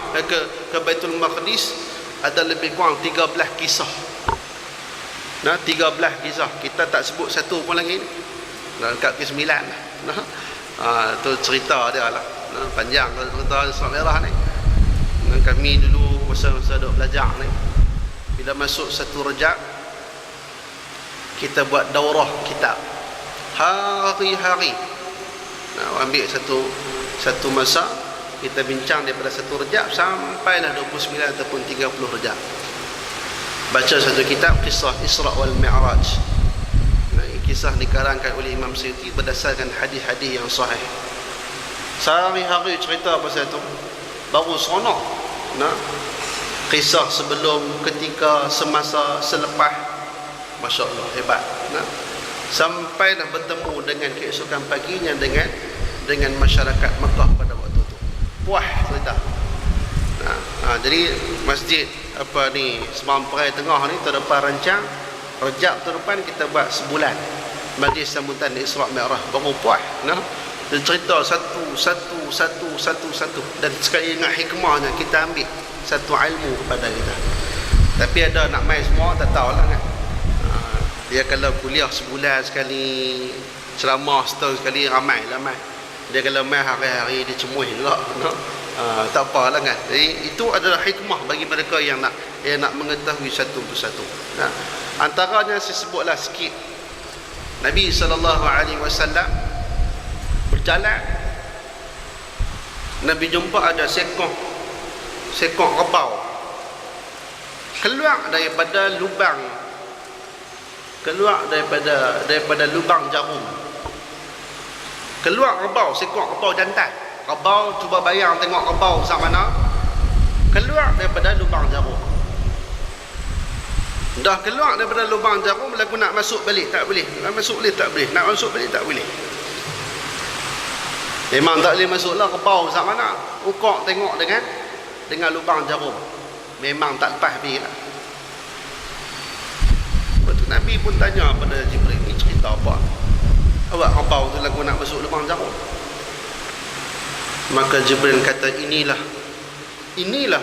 ke Baitul Maqdis, ada lebih kurang 13 kisah. 13 kisah. Kita tak sebut satu pun lagi ni. Dekat ke-9 lah. Tu cerita dia lah. Panjang cerita Islam Merah ni. Kami dulu masa duk belajar ni, bila masuk 1 Rejab, kita buat daurah kitab hari-hari. Ambil satu masa, kita bincang daripada 1 Rejab sampailah 29 ataupun 30 Rejab. Baca satu kitab, Kisah Isra wal Mi'raj. Kisah dikarangkan oleh Imam Suyuti berdasarkan hadis-hadis yang sahih. Sehari-hari cerita pasal tu. Baru seronok. Kisah sebelum, ketika, semasa, selepas. Masya Allah, hebat. Sampai dah bertemu dengan keesokan paginya dengan masyarakat Mekah pada waktu itu. Puas cerita. Jadi masjid Semalam Perai Tengah ni terdepan rancang Rejab terdepan kita buat sebulan majlis sambutan Isra' Mi'raj, baru puas. Dia cerita satu. Dan sekali ingat hikmahnya, kita ambil satu ilmu kepada kita. Tapi ada nak main semua, tak tahulah kan. Dia kalau kuliah sebulan sekali, ceramah setahun sekali, ramai. Dia kalau main hari-hari, dia cemuih juga. Tak apalah kan. Jadi itu adalah hikmah bagi mereka yang nak mengetahui satu persatu. Antaranya saya sebutlah sikit. Nabi SAW berjalan, Nabi jumpa ada sekok rebau keluar daripada lubang jarum. Keluar rebau, sekok rebau jantan. Rebau, cuba bayang tengok rebau besar mana. Keluar daripada lubang jarum. Dah keluar daripada lubang jarum, lagu nak masuk balik tak boleh. Nak masuk balik tak boleh. Nak masuk balik tak boleh. Memang tak boleh masuk lah, rebau besar mana. Ukok tengok dengan lubang jarum. Memang tak lepas habis lah. Lepas tu Nabi pun tanya pada Jibril, ni cerita apa? Awak rebau tu lagu nak masuk lubang jarum. Maka Jibril kata, inilah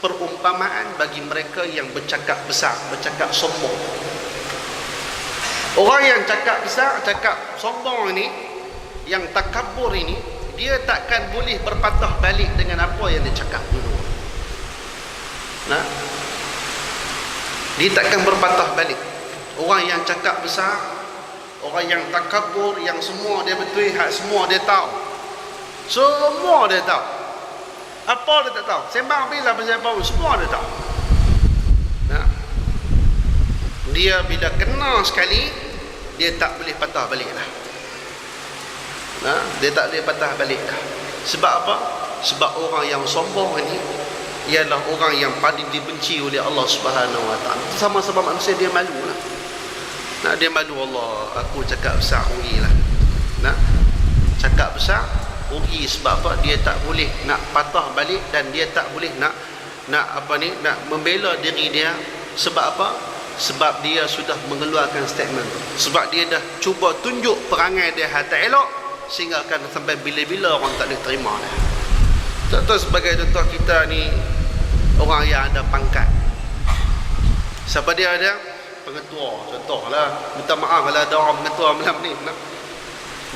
perumpamaan bagi mereka yang bercakap besar, bercakap sombong. Orang yang cakap besar, cakap sombong ini, yang takabur ini, dia takkan boleh berpatah balik dengan apa yang dia cakap dulu. Nah, dia takkan berpatah balik. Orang yang cakap besar, orang yang takabur, yang semua dia betul, semua dia tahu. Semua dia tahu. Apa dia tak tahu? Sembang bila pasal apa, semua dia tahu. Nah, dia bila kena sekali, dia tak boleh patah balik lah. Nah, dia tak boleh patah balik lah. Sebab apa? Sebab orang yang sombong ini ialah orang yang paling dibenci oleh Allah Subhanahu Wa Taala. Sama-sama manusia dia malu lah. Nah, dia malu, Allah, aku cakap besar rugi lah. Nah, cakap besar rugi sebab apa? Dia tak boleh nak patah balik, dan dia tak boleh nak membela diri dia. Sebab apa? Sebab dia sudah mengeluarkan statement tu. Sebab dia dah cuba tunjuk perangai dia tak elok, sehingga akan sampai bila-bila orang tak boleh terima dia. Contoh sebagai contoh, kita ni orang yang ada pangkat. Siapa dia ada? Pengetua. Contohlah, minta maaf kalau ada orang pengetua malam ni.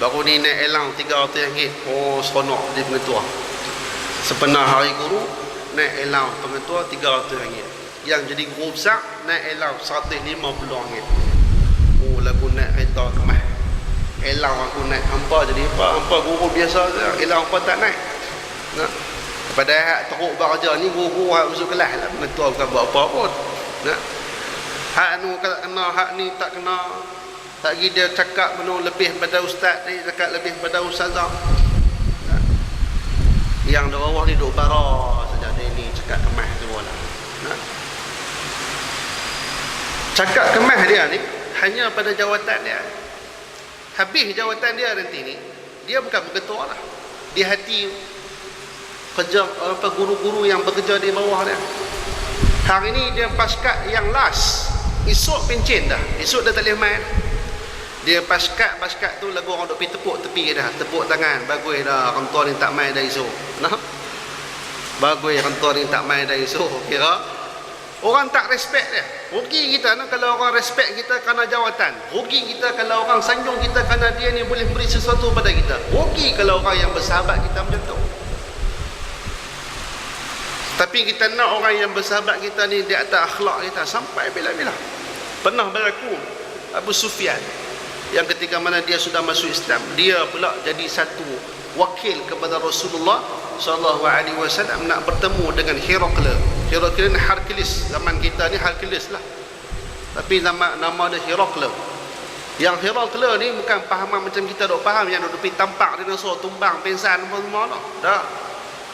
Baru ni naik elang RM300. Oh, seronok dia pengetua. Sepenuh hari guru, naik elang pengetua RM300. Yang jadi guru besar, naik elang RM150. Oh, lagu naik kereta kemas. Elang aku naik, hampa jadi apa? Hampa guru biasa saja, elang hampa tak naik. Nah, kepada hak teruk bekerja ni, guru-guru hak masuk kelas lah, pengetua bukan buat apa pun. Nah, hak nu kalau kena, hak ni tak kena, tak pergi dia cakap benda lebih pada ustaz, dia cakap lebih pada ustazah. Nah, yang di bawah ni duk bara saja, dia ni cakap kemas semua lah. Nah, cakap kemas dia ni hanya pada jawatan dia. Habis jawatan dia nanti ni, dia bukan berketua lah. Di hati kerja guru-guru yang bekerja di bawah dia. Hari ni dia paskat yang last, esok pencen dah, esok dah tak boleh main. Dia paskat tu lagu orang duk pergi tepuk tepi dah, tepuk tangan, bagus dah, orang tua ni tak main dah esok. Nah, bagus orang tua ni tak main dah esok. Kira orang tak respect dia. Rugi kita kalau orang respect kita kerana jawatan. Rugi kita kalau orang sanjung kita kerana dia ni boleh beri sesuatu pada kita. Rugi kalau orang yang bersahabat kita macam tu. Tapi kita nak orang yang bersahabat kita ni di atas akhlak kita sampai bila-bila. Pernah berlaku Abu Sufyan, yang ketika mana dia sudah masuk Islam, dia pula jadi satu wakil kepada Rasulullah SAW nak bertemu dengan Herakle. Herakle ni Hercules, zaman kita ni Hercules lah, tapi nama dia Herakle. Yang Herakle ni bukan pahaman macam kita dok faham, yang dok pergi tampak dinosaur tumbang pingsan apa semua dah. Dah.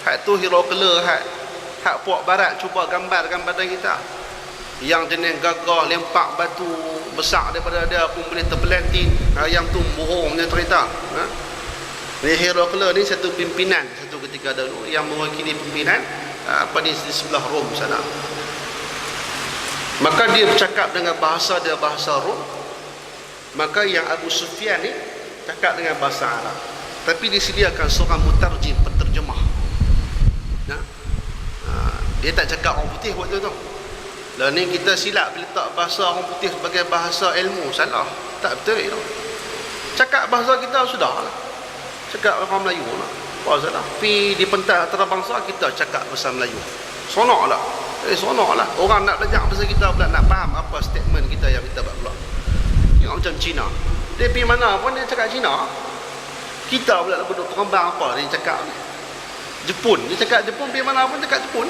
Hak tu Herakle, hak puak barat cuba gambarkan pada kita. Yang jenis gagah lempak batu besar daripada dia pun boleh terpelanting. Yang tu bohongnya cerita. Herakle ni satu pimpinan satu ketika dahulu yang mewakili pimpinan di sebelah Rom sana. Maka dia bercakap dengan bahasa dia, bahasa Rom. Maka yang Abu Sufyan ni cakap dengan bahasa Arab, tapi disediakan seorang mutarjim, penterjemah. Dia tak cakap orang putih waktu tu. Lah ni kita silap bila letak bahasa orang putih sebagai bahasa ilmu, salah. Tak betul itu. Cakap bahasa kita sudah lah. Cakap orang Melayu lah. Apa salah? Tapi di pentas antarabangsa kita cakap bahasa Melayu. Sonok lah. Sonok lah. Orang nak belajar bahasa kita pula, nak faham apa statement kita yang kita buat pula. Tengok macam Cina. Dia pergi mana pun dia cakap Cina. Kita pula duduk perkembang apa dia cakap ni. Jepun. Dia cakap Jepun, pergi mana pun cakap Jepun.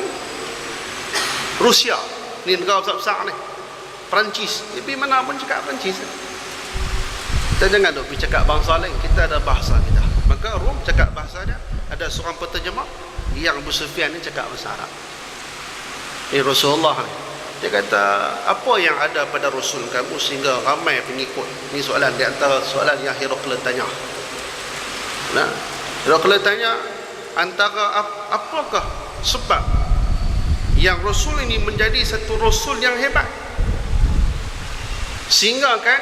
Rusia. Ni negara besar-besar ni. Perancis. Dia pergi mana pun cakap Perancis. Kita jangan duk pergi cakap bangsa lain. Kita ada bahasa kita. Maka Rom cakap bahasa dia. Ada seorang penterjemah yang Abu Sufyan ni cakap bahasa Arab. Rasulullah ni, dia kata, apa yang ada pada Rasul kamu sehingga ramai pengikut? Ni soalan di antara soalan yang Herakle tanya. Nah, Herakle tanya, antara apakah sebab yang Rasul ini menjadi satu Rasul yang hebat, sehingga kan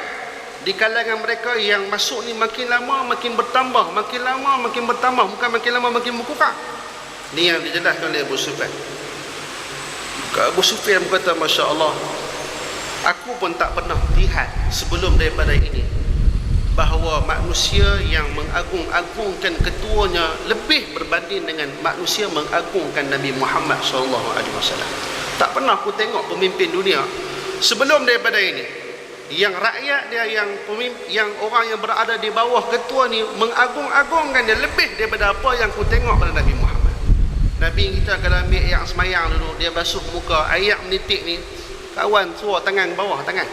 di kalangan mereka yang masuk ni makin lama makin bertambah, makin lama makin bertambah, bukan makin lama makin berkurang. Ni yang dijelaskan oleh Abu Sufyan. Abu Sufyan berkata, Masya Allah, aku pun tak pernah lihat sebelum daripada ini bahawa manusia yang mengagung-agungkan ketuanya lebih berbanding dengan manusia mengagungkan Nabi Muhammad SAW. Tak pernah aku tengok pemimpin dunia sebelum daripada ini yang rakyat dia, yang orang yang berada di bawah ketua ni mengagung-agungkan dia lebih daripada apa yang aku tengok pada Nabi Muhammad. Nabi kita kalau ambil yang semayang dulu, dia basuh muka, air menitik ni, kawan suruh tangan bawah, tangan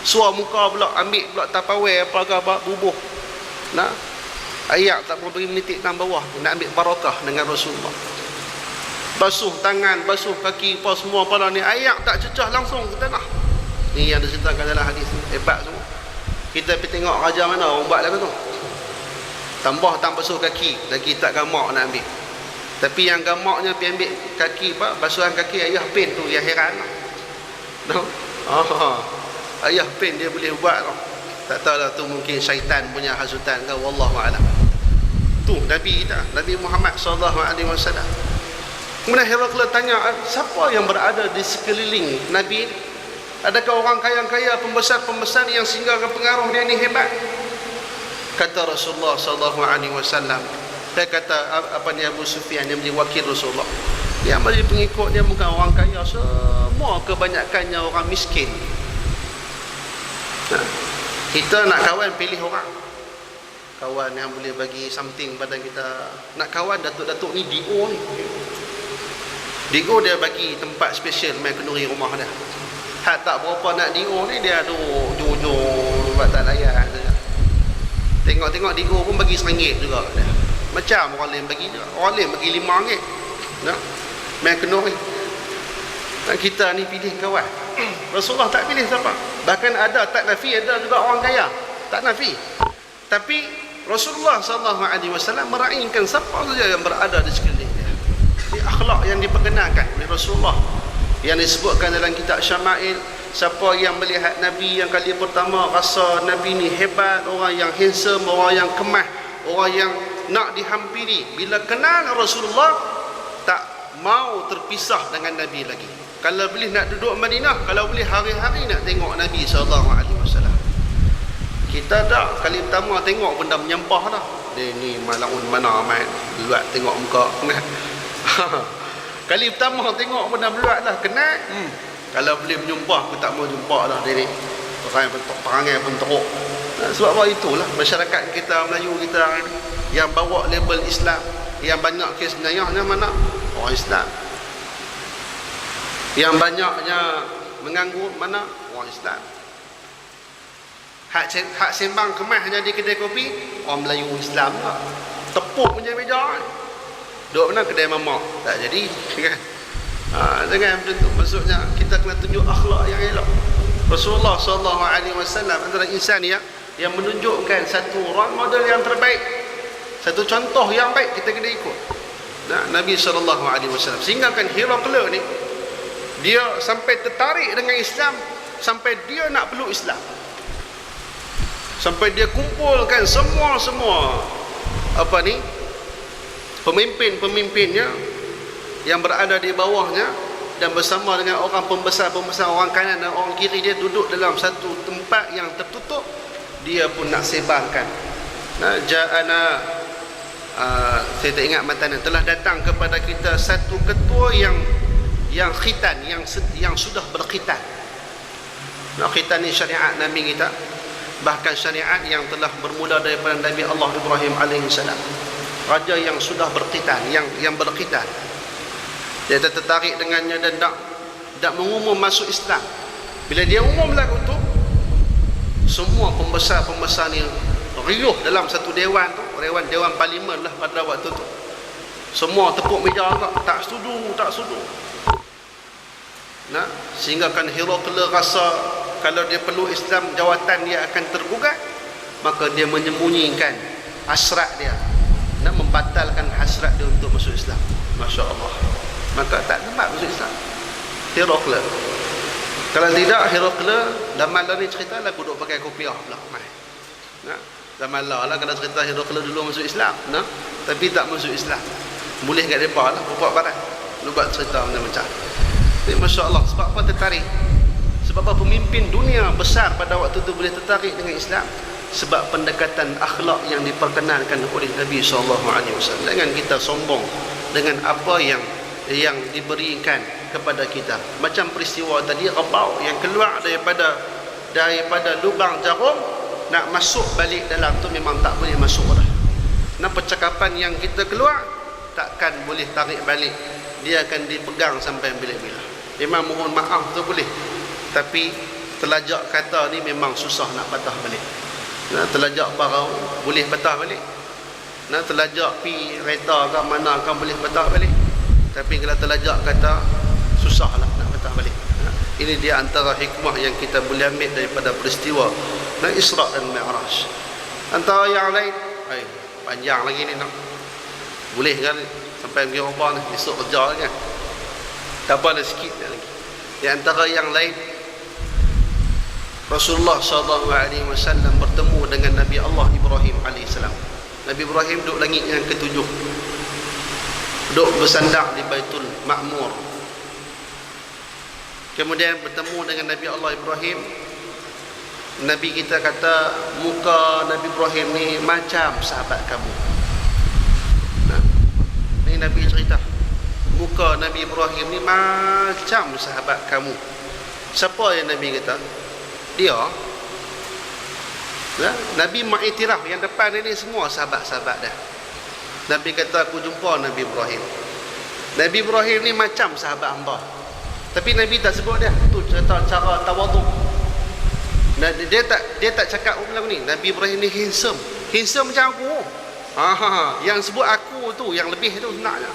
suruh muka pula, ambil pula tapawai apa ke apa, bubuh nak air tak perlu pergi menitik tangan bawah, nak ambil barakah dengan Rasulullah. Basuh tangan, basuh kaki, apa semua pada ni, air tak cecah langsung ke tanah. Ni yang diceritakan dalam hadis, hebat semua. Kita pergi tengok raja mana orang buat lagu tu, tambah tang basuh kaki, lagi tak gamak nak ambil. Tapi yang gamaknya pergi ambil kaki, basuhan kaki ayah pen tu yang heran lah. No? Ayah pen dia boleh buat lah. Tak tahu lah tu mungkin syaitan punya hasutan ke, wallahualam. Tu Nabi kita, Nabi Muhammad SAW. Kemudian Herakles tanya, siapa yang berada di sekeliling Nabi? Adakah orang kaya-kaya, pembesar-pembesar yang singgah ke pengaruh dia ni hebat? Kata Rasulullah SAW. Dia kata apa ni, Abu Sufyan yang menjadi wakil Rasulullah, yang menjadi pengikut dia bukan orang kaya, semua kebanyakannya orang miskin. Kita nak kawan, pilih orang kawan yang boleh bagi something pada kita. Nak kawan datuk-datuk ni, DO ni, DO dia bagi tempat special main kenduri rumah dia. Hak tak berapa nak DO ni, dia ada jujur buat tak layan. Tengok-tengok DO pun bagi RM1 juga dia. Macam orang lain bagi juga, orang lain bagi RM5 nah, main kenduri. Dan kita ni pilih kawan. Rasulullah tak pilih siapa. Bahkan ada, tak nafi, ada juga orang kaya, tak nafi. Tapi Rasulullah SAW meraihkan siapa saja yang berada di sekeliling dia. Ini akhlak yang diperkenalkan oleh Rasulullah, yang disebutkan dalam kitab Syama'il. Siapa yang melihat Nabi yang kali pertama rasa Nabi ni hebat, orang yang handsome, orang yang kemas, orang yang nak dihampiri. Bila kenal Rasulullah, tak mau terpisah dengan Nabi lagi. Kalau boleh nak duduk Madinah, kalau boleh hari-hari nak tengok Nabi SAW. Kita tak, kali pertama tengok benda menyampah dah. Dia ni malaun mana amat, luat tengok muka. Kali pertama tengok benda meluat dah, kenal. Kalau boleh menjumpah, aku tak mau jumpa dah dia ni. Perangai pun teruk. Sebab apa itulah masyarakat kita Melayu kita yang bawa label Islam, yang banyak kes sebenarnya mana orang Islam, yang banyaknya menganggur mana orang Islam. Hak sembang kemas hanya di kedai kopi, orang Melayu Islam tak. Tepuk punya meja, duduk mana kedai mamak, tak jadi kan. Jangan macam tu. Maksudnya kita kena tunjuk akhlak yang elok. Rasulullah SAW antara insan yang menunjukkan satu role model yang terbaik, satu contoh yang baik kita kena ikut. Nabi SAW. Sehingga kan Herakles ni, dia sampai tertarik dengan Islam, sampai dia nak peluk Islam, sampai dia kumpulkan semua apa ni, pemimpin-pemimpinnya yang berada di bawahnya, dan bersama dengan orang pembesar-pembesar, orang kanan dan orang kiri dia, duduk dalam satu tempat yang tertutup. Dia pun nak sebarkan. Ja'ana, saya tak ingat matanan, telah datang kepada kita satu ketua yang khitan, yang sudah berkhitan. Khitan ni syariat Nabi kita, bahkan syariat yang telah bermula daripada Nabi Allah Ibrahim alaihissalam. Raja yang sudah berkhitan, yang berkhitan. Dia tertarik dengannya dan tak mengumum masuk Islam. Bila dia umum lagu tu, semua pembesar-pembesar ni riuh dalam satu dewan tu, dewan parlimen lah pada waktu tu. Semua tepuk meja, tak setuju. Sehingga kan Herakles rasa kalau dia perlu Islam, jawatan dia akan tergugat. Maka dia menyembunyikan hasrat dia, nak membatalkan hasrat dia untuk masuk Islam. Masya Allah. Maka tak sempat masuk Islam Herakles. Kalau tidak, Herakla zaman lah ni cerita lah duduk pakai kopiah pula. Nah, zaman lah kalau cerita Herakla dulu masuk Islam, nah, tapi tak masuk Islam. Boleh kat depa lah, buat barat. Lu buat cerita macam-macam. Jadi masya-Allah, sebab apa tertarik? Sebab apa pemimpin dunia besar pada waktu itu boleh tertarik dengan Islam? Sebab pendekatan akhlak yang diperkenalkan oleh Nabi SAW. Jangan kita sombong dengan apa yang diberikan kepada kita. Macam peristiwa tadi, Rabau yang keluar daripada lubang jarum, nak masuk balik dalam tu memang tak boleh masuk dah. Nah, percakapan yang kita keluar takkan boleh tarik balik, dia akan dipegang sampai bila-bila. Memang mohon maaf tu boleh, tapi telajak kata ni memang susah nak patah balik. Nah, telajak parau boleh patah balik. Nah, telajak pi kereta ke mana kan boleh patah balik. Tapi kalau telajak kata, susahlah nak patah balik. Ini dia antara hikmah yang kita boleh ambil daripada peristiwa Isra' dan Mi'raj. Antara yang lain, panjang lagi ni nak. Boleh kan sampai pergi Eropah ni, esok kerja kan. Tak apa, ada sikit lagi. Di antara yang lain, Rasulullah SAW bertemu dengan Nabi Allah Ibrahim AS. Nabi Ibrahim duduk langit yang ketujuh, duduk bersandar di Baitul Ma'mur. Kemudian bertemu dengan Nabi Allah Ibrahim. Nabi kita kata muka Nabi Ibrahim ni macam sahabat kamu. Nah, ni Nabi cerita, muka Nabi Ibrahim ni macam sahabat kamu. Siapa yang Nabi kata? Dia. Nah, Nabi mengiktiraf yang depan ini semua sahabat-sahabat dah. Nabi kata aku jumpa Nabi Ibrahim. Nabi Ibrahim ni macam sahabat hamba. Tapi Nabi tak sebut dia. Tu cara tawaduk. Nah, dia tak cakap ulang ni. Nabi Ibrahim ni handsome. Handsome macam aku. Yang sebut aku tu yang lebih tu sebenarnya.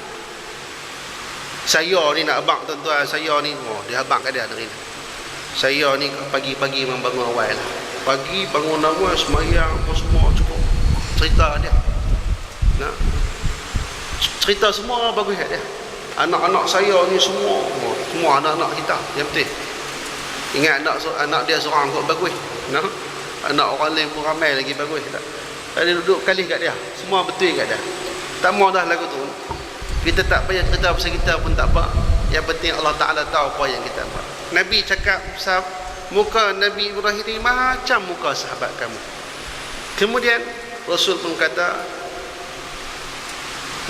Saya ni nak abang tuan-tuan, saya ni dia abang kat dia hari ni. Saya ni pagi-pagi memang bangun awal lah. Pagi bangun awal, semayang apa semua cukup. Cerita dia. Nah, cerita semua bagus kat dia. Anak-anak saya ni semua anak-anak kita yang betul. Ingat anak dia seorang kot bagus. Nah, anak orang lain pun ramai lagi bagus tak. Dia duduk kali kat dia, semua betul kat dia. Tak mau dah lagu tu. Kita tak payah cerita pasal kita pun tak apa. Yang penting Allah Ta'ala tahu apa yang kita buat. Nabi cakap muka Nabi Ibrahim ni macam muka sahabat kamu. Kemudian Rasul pun kata,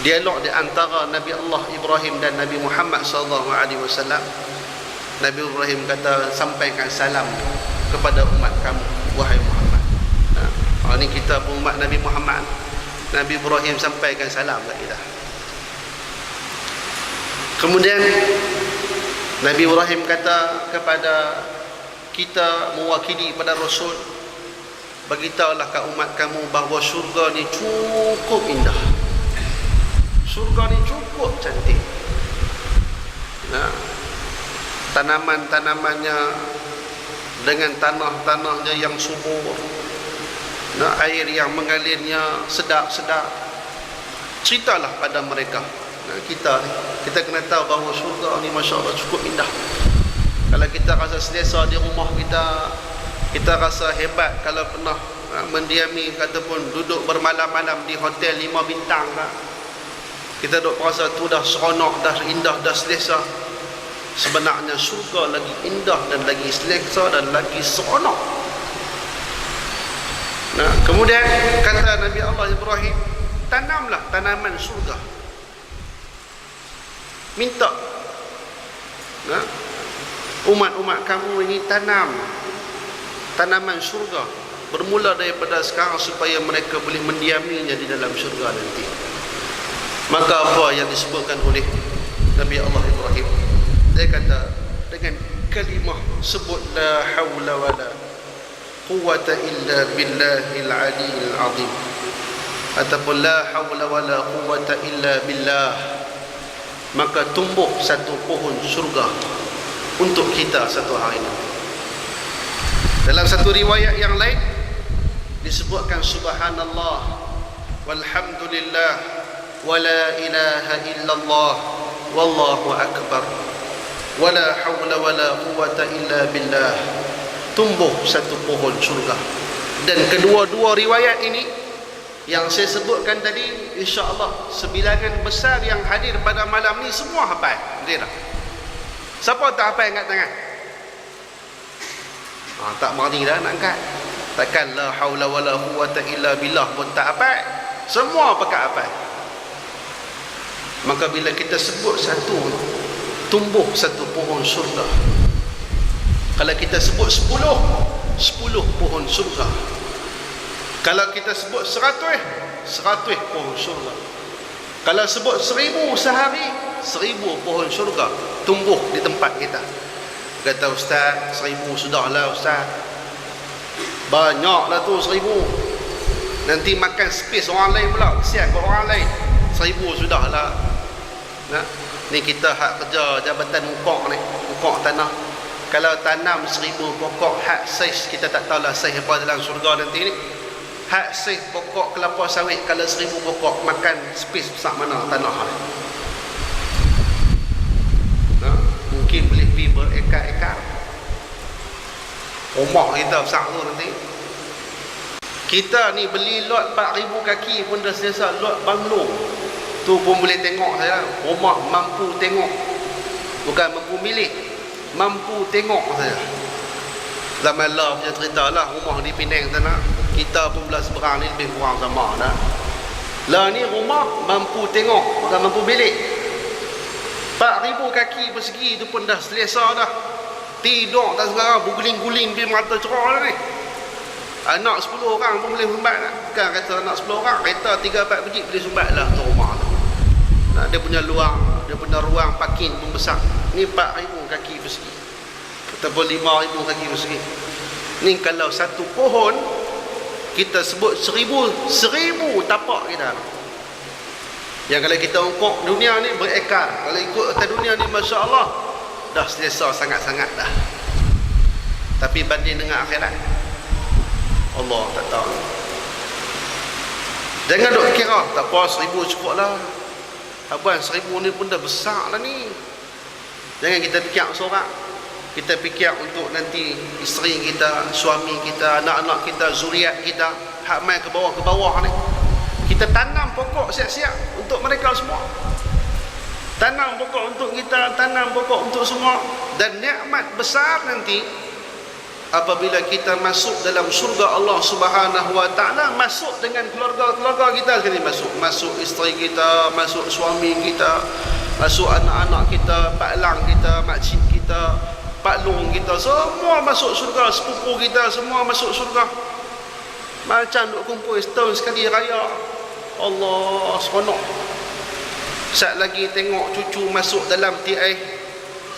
dialog di antara Nabi Allah Ibrahim dan Nabi Muhammad SAW. Nabi Ibrahim kata, sampaikan salam kepada umat kamu, wahai Muhammad. Ini kita pun umat Nabi Muhammad. Nabi Ibrahim sampaikan salam kat kita. Kemudian Nabi Ibrahim kata kepada kita, mewakili pada Rasul, beritahulah kat umat kamu bahawa syurga ni cukup indah. Syurga ni cukup cantik. Nah, tanaman-tanamannya dengan tanah-tanahnya yang subur. Nah, air yang mengalirnya sedap-sedap. Ceritalah pada mereka. Nah, kita kena tahu bahawa syurga ni masya-Allah cukup indah. Kalau kita rasa selesa di rumah kita rasa hebat kalau pernah mendiami ataupun duduk bermalam-malam di hotel 5 bintang kan. Kita duk rasa tu dah seronok, dah indah, dah selesa. Sebenarnya syurga lagi indah dan lagi selesa dan lagi seronok. Nah, kemudian kata Nabi Allah Ibrahim, tanamlah tanaman syurga. Minta, nah, umat-umat kamu ini tanam tanaman syurga. Bermula daripada sekarang supaya mereka boleh mendiaminya di dalam syurga nanti. Maka apa yang disebutkan oleh Nabi Allah Ibrahim, dia kata dengan kalimah sebut la haula wala quwwata illa billahil aliyyil azim, ataupun la haula wala quwwata illa billah, maka tumbuh satu pohon syurga untuk kita satu hari ini. Dalam satu riwayat yang lain disebutkan subhanallah walhamdulillah wala ilaha illallah wallahu akbar wala haula wala quwata illa billah, tumbuh satu pohon syurga. Dan kedua-dua riwayat ini yang saya sebutkan tadi, insya-Allah sebilangan besar yang hadir pada malam ni semua hafal. Betul tak? Siapa tak hafal angkat tangan? Tak berani dah nak angkat. Takkan la haula wala quwata illa billah pun tak hafal. Semua pakai hafal. Maka bila kita sebut satu, tumbuh satu pohon syurga. Kalau kita sebut 10 pohon syurga. Kalau kita sebut 100 pohon syurga. Kalau sebut 1000 sehari, 1000 pohon syurga tumbuh di tempat kita. Kata ustaz, 1000 sudahlah ustaz, banyaklah tu 1000, nanti makan space orang lain pula, kesian kat orang lain. 1000 sudahlah. Nah, ni kita hak kerja jabatan ukok tanah. Kalau tanam 1000 pokok, hak saiz kita tak tahulah saiz apa dalam syurga nanti ni. Hak saiz pokok kelapa sawit, kalau 1000 pokok makan space besar mana tanah ni. Nah, mungkin boleh pergi berekar-ekar. Rumah kita besar tu nanti. Kita ni beli lot 4000 kaki pun dah selesa, lot banglo. Tu pun boleh tengok saya. Rumah mampu tengok. Bukan mampu milik, mampu tengok saya. Zaman lah punya cerita lah, rumah di Penang sana, kita pun belah seberang ni lebih kurang sama dah. Lah ni rumah mampu tengok, bukan mampu milik. 4000 kaki persegi tu pun dah selesa dah. Tidur tak sekarang berguling-guling di mata cerah dah ni. Anak 10 orang pun boleh sumbat lah. Bukan kata anak 10 orang, kereta 3-4 biji boleh sumbat lah tu rumah tu. Nah, dia punya ruang parking pun besar. Ni 4000 kaki persegi ataupun 5000 kaki persegi. Ni kalau satu pohon kita sebut 1000 tapak kita. Yang kalau kita ukur dunia ni berekar, kalau ikut atas dunia ni Masya Allah dah selesa sangat-sangat dah. Tapi banding dengan akhirat, Allah tak tahu. Jangan duk kira tak apa 1000 cukup lah. Abang 1000 ni pun dah besar lah ni. Jangan kita fikir seorang. Kita fikir untuk nanti isteri kita, suami kita, anak-anak kita, zuriat kita, hak mai ke bawah ni. Kita tanam pokok siap-siap untuk mereka semua. Tanam pokok untuk kita, tanam pokok untuk semua. Dan nikmat besar nanti apabila kita masuk dalam surga Allah Subhanahu wa taala, masuk dengan keluarga-keluarga kita sekali, masuk isteri kita, masuk suami kita, masuk anak-anak kita, pak lang kita, makcik kita, pak long kita, semua masuk surga. Sepupu kita semua masuk surga. Macam duk kumpul setahun sekali raya. Allah seronok. Sat lagi tengok cucu masuk dalam TI,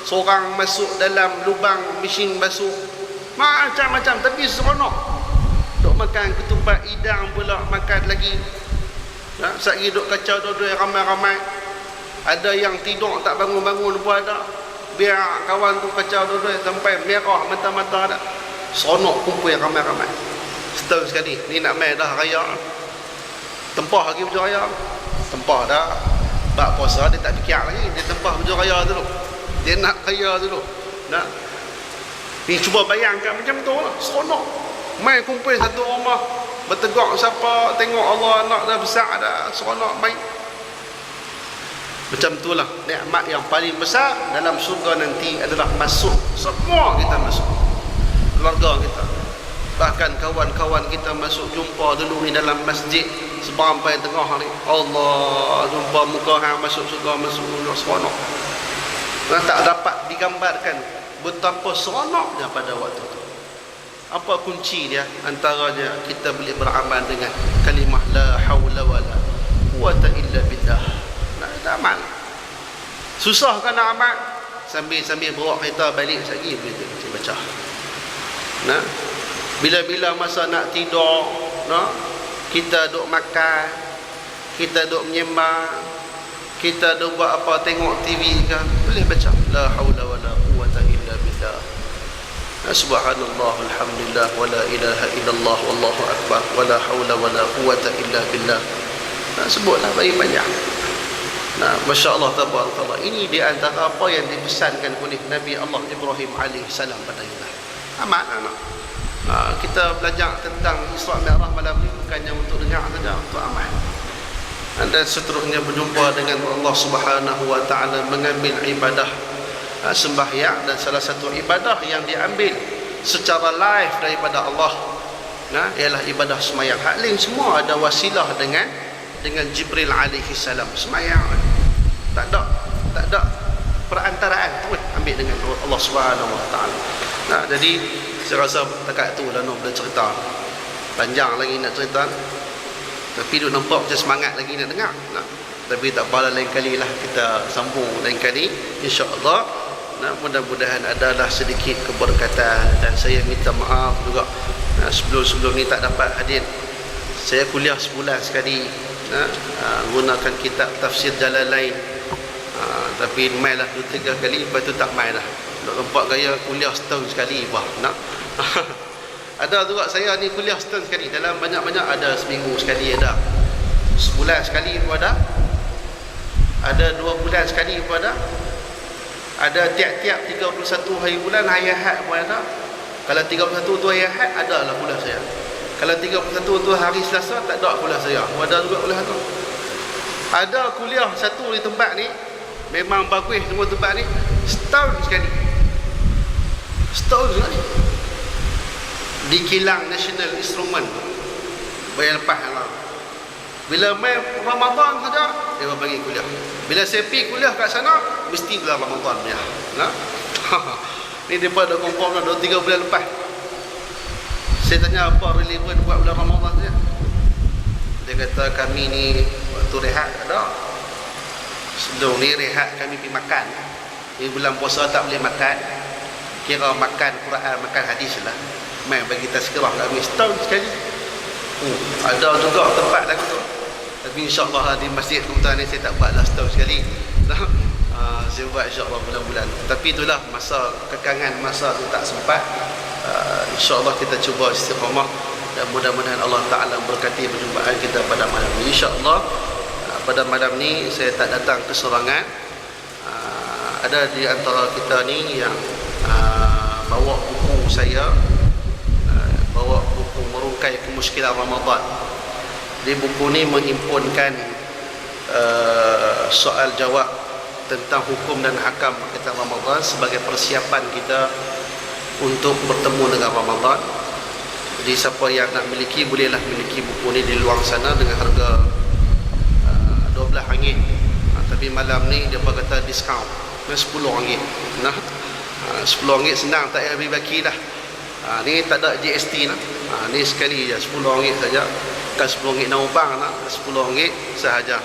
seorang masuk dalam lubang mesin basuh, macam-macam, tapi seronok. Duk makan ketupat idang pula, makan lagi. Sat lagi duk kacau dua-dua ramai-ramai. Ada yang tidur tak bangun-bangun pun ada. Biar kawan tu kacau dua-dua sampai merah mata-mata dah. Seronok kumpul ramai-ramai. Setahun sekali. Ni nak main dah raya. Tempah lagi baju raya. Tempah dah. Bak puasa dia tak fikir lagi. Dia tempah baju raya dulu. Dia nak raya dulu. Nak. Ni cuba bayangkan macam tu lah. Seronok. Main kumpul satu rumah. Bertegak siapa. Tengok Allah anak dah besar dah. Seronok main. Macam itulah nikmat yang paling besar dalam surga nanti adalah masuk. Semua kita masuk. Keluarga kita. Bahkan kawan-kawan kita masuk, jumpa dulu ni dalam masjid seberampai tengah ni. Allah, jumpa muka hang masuk surga, masuk surga, seronok. Tak dapat digambarkan betapa seronoknya pada waktu itu. Apa kunci dia? Antaranya kita boleh beramal dengan kalimah la haula wala quwata illa billah. Nak amal. Susah kan nak amal? Sambil bawa kereta balik lagi boleh baca. Nah, bila-bila masa nak tidur, nah, kita duk makan, kita duk menyembah, kita duk buat apa, tengok TV kan, boleh baca la haula wala quwata illa billah. Subhanallah alhamdulillah wala ilaha illallah wallahu akbar wala haula wala quwata illa billah. Sebutlah banyak-banyak. Masya Allah, tabarakallah. Ini di antara apa yang dipesankan oleh Nabi Allah Ibrahim alaihissalam pada kita. Amat anak. Kita belajar tentang Isra Mi'raj malam ni bukannya untuk dengar saja, untuk amal. Dan seterusnya berjumpa dengan Allah Subhanahu wa taala, mengambil ibadah sembahyang, dan salah satu ibadah yang diambil secara live daripada Allah ialah ibadah sembahyang. Hak lain semua ada wasilah dengan Jibril alaihi salam. Sembahyang tak ada perantaraan, terus ambil dengan Allah Subhanahu wa taala. Jadi saya rasa dekat tu lah boleh cerita. Panjang lagi nak cerita, tapi duk nampak macam semangat lagi nak dengar. Tapi tak apalah, lain kali lah kita sambung lain kali, insya-Allah. Mudah-mudahan adalah sedikit keberkatan. Dan saya minta maaf juga sebelum ni tak dapat hadir. Saya kuliah sebulan sekali, gunakan kitab tafsir Jalalain, tapi main lah 2-3 kali, lepas tu tak main lah. Nampak gaya kuliah setahun sekali bah. Ada juga saya ni kuliah setahun sekali, dalam banyak-banyak ada seminggu sekali, ada sebulan sekali pun ada 2 bulan sekali pun ada tiap-tiap 31 hari bulan, hari Ahad pun ada. Kalau 31 tu hari Ahad, ada lah kuliah saya. Kalau 31 tu hari Selasa, tak ada kuliah saya. Ada juga kuliah tu. Ada kuliah satu di tempat ni, memang bagus semua tempat ni, setahun sekali. Setahun sekali. Di Kilang National Instrument, bayar lepas lah. Bila main Ramadan saja, dia bagi kuliah. Bila saya pergi kuliah kat sana, mesti bulan Ramadan punya. Ni dia pada confirm dah 2-3 bulan lepas. Saya tanya apa relevan buat bulan Ramadan saja. Dia kata kami ni waktu rehat ada. Sebelum ni rehat kami pergi makan. Ni bulan puasa tak boleh makan. Kira makan Quran, makan hadis lah. Main bagi tazkirah kami setahun sekali. Ada juga tempat lagu tu. Tapi insya-Allah di masjid kebetulan ni saya tak buat lah setahun sekali. Saya buat insya-Allah bulan-bulan. Tapi itulah masa kekangan, masa tu tak sempat. InsyaAllah kita cuba istiqamah, dan mudah-mudahan Allah Ta'ala berkati perjumpaan kita pada malam ini. InsyaAllah pada malam ni saya tak datang keserangan. Ada di antara kita ni yang bawa buku saya, bawa buku merungkai kemuskilan Ramadan. Di buku ni menghimpunkan soal jawab tentang hukum dan hakam berkaitan Ramadan sebagai persiapan kita untuk bertemu dengan Ramadan. Jadi siapa yang nak miliki, bolehlah miliki buku ni di luar sana dengan harga RM12. Tapi malam ni dia kata diskaun RM10. RM10 senang, tak payah bagi dah. Ni tak ada GST lah. Ni sekali je RM10 saja. Bukan RM10 nak ubang, RM10 sahaja.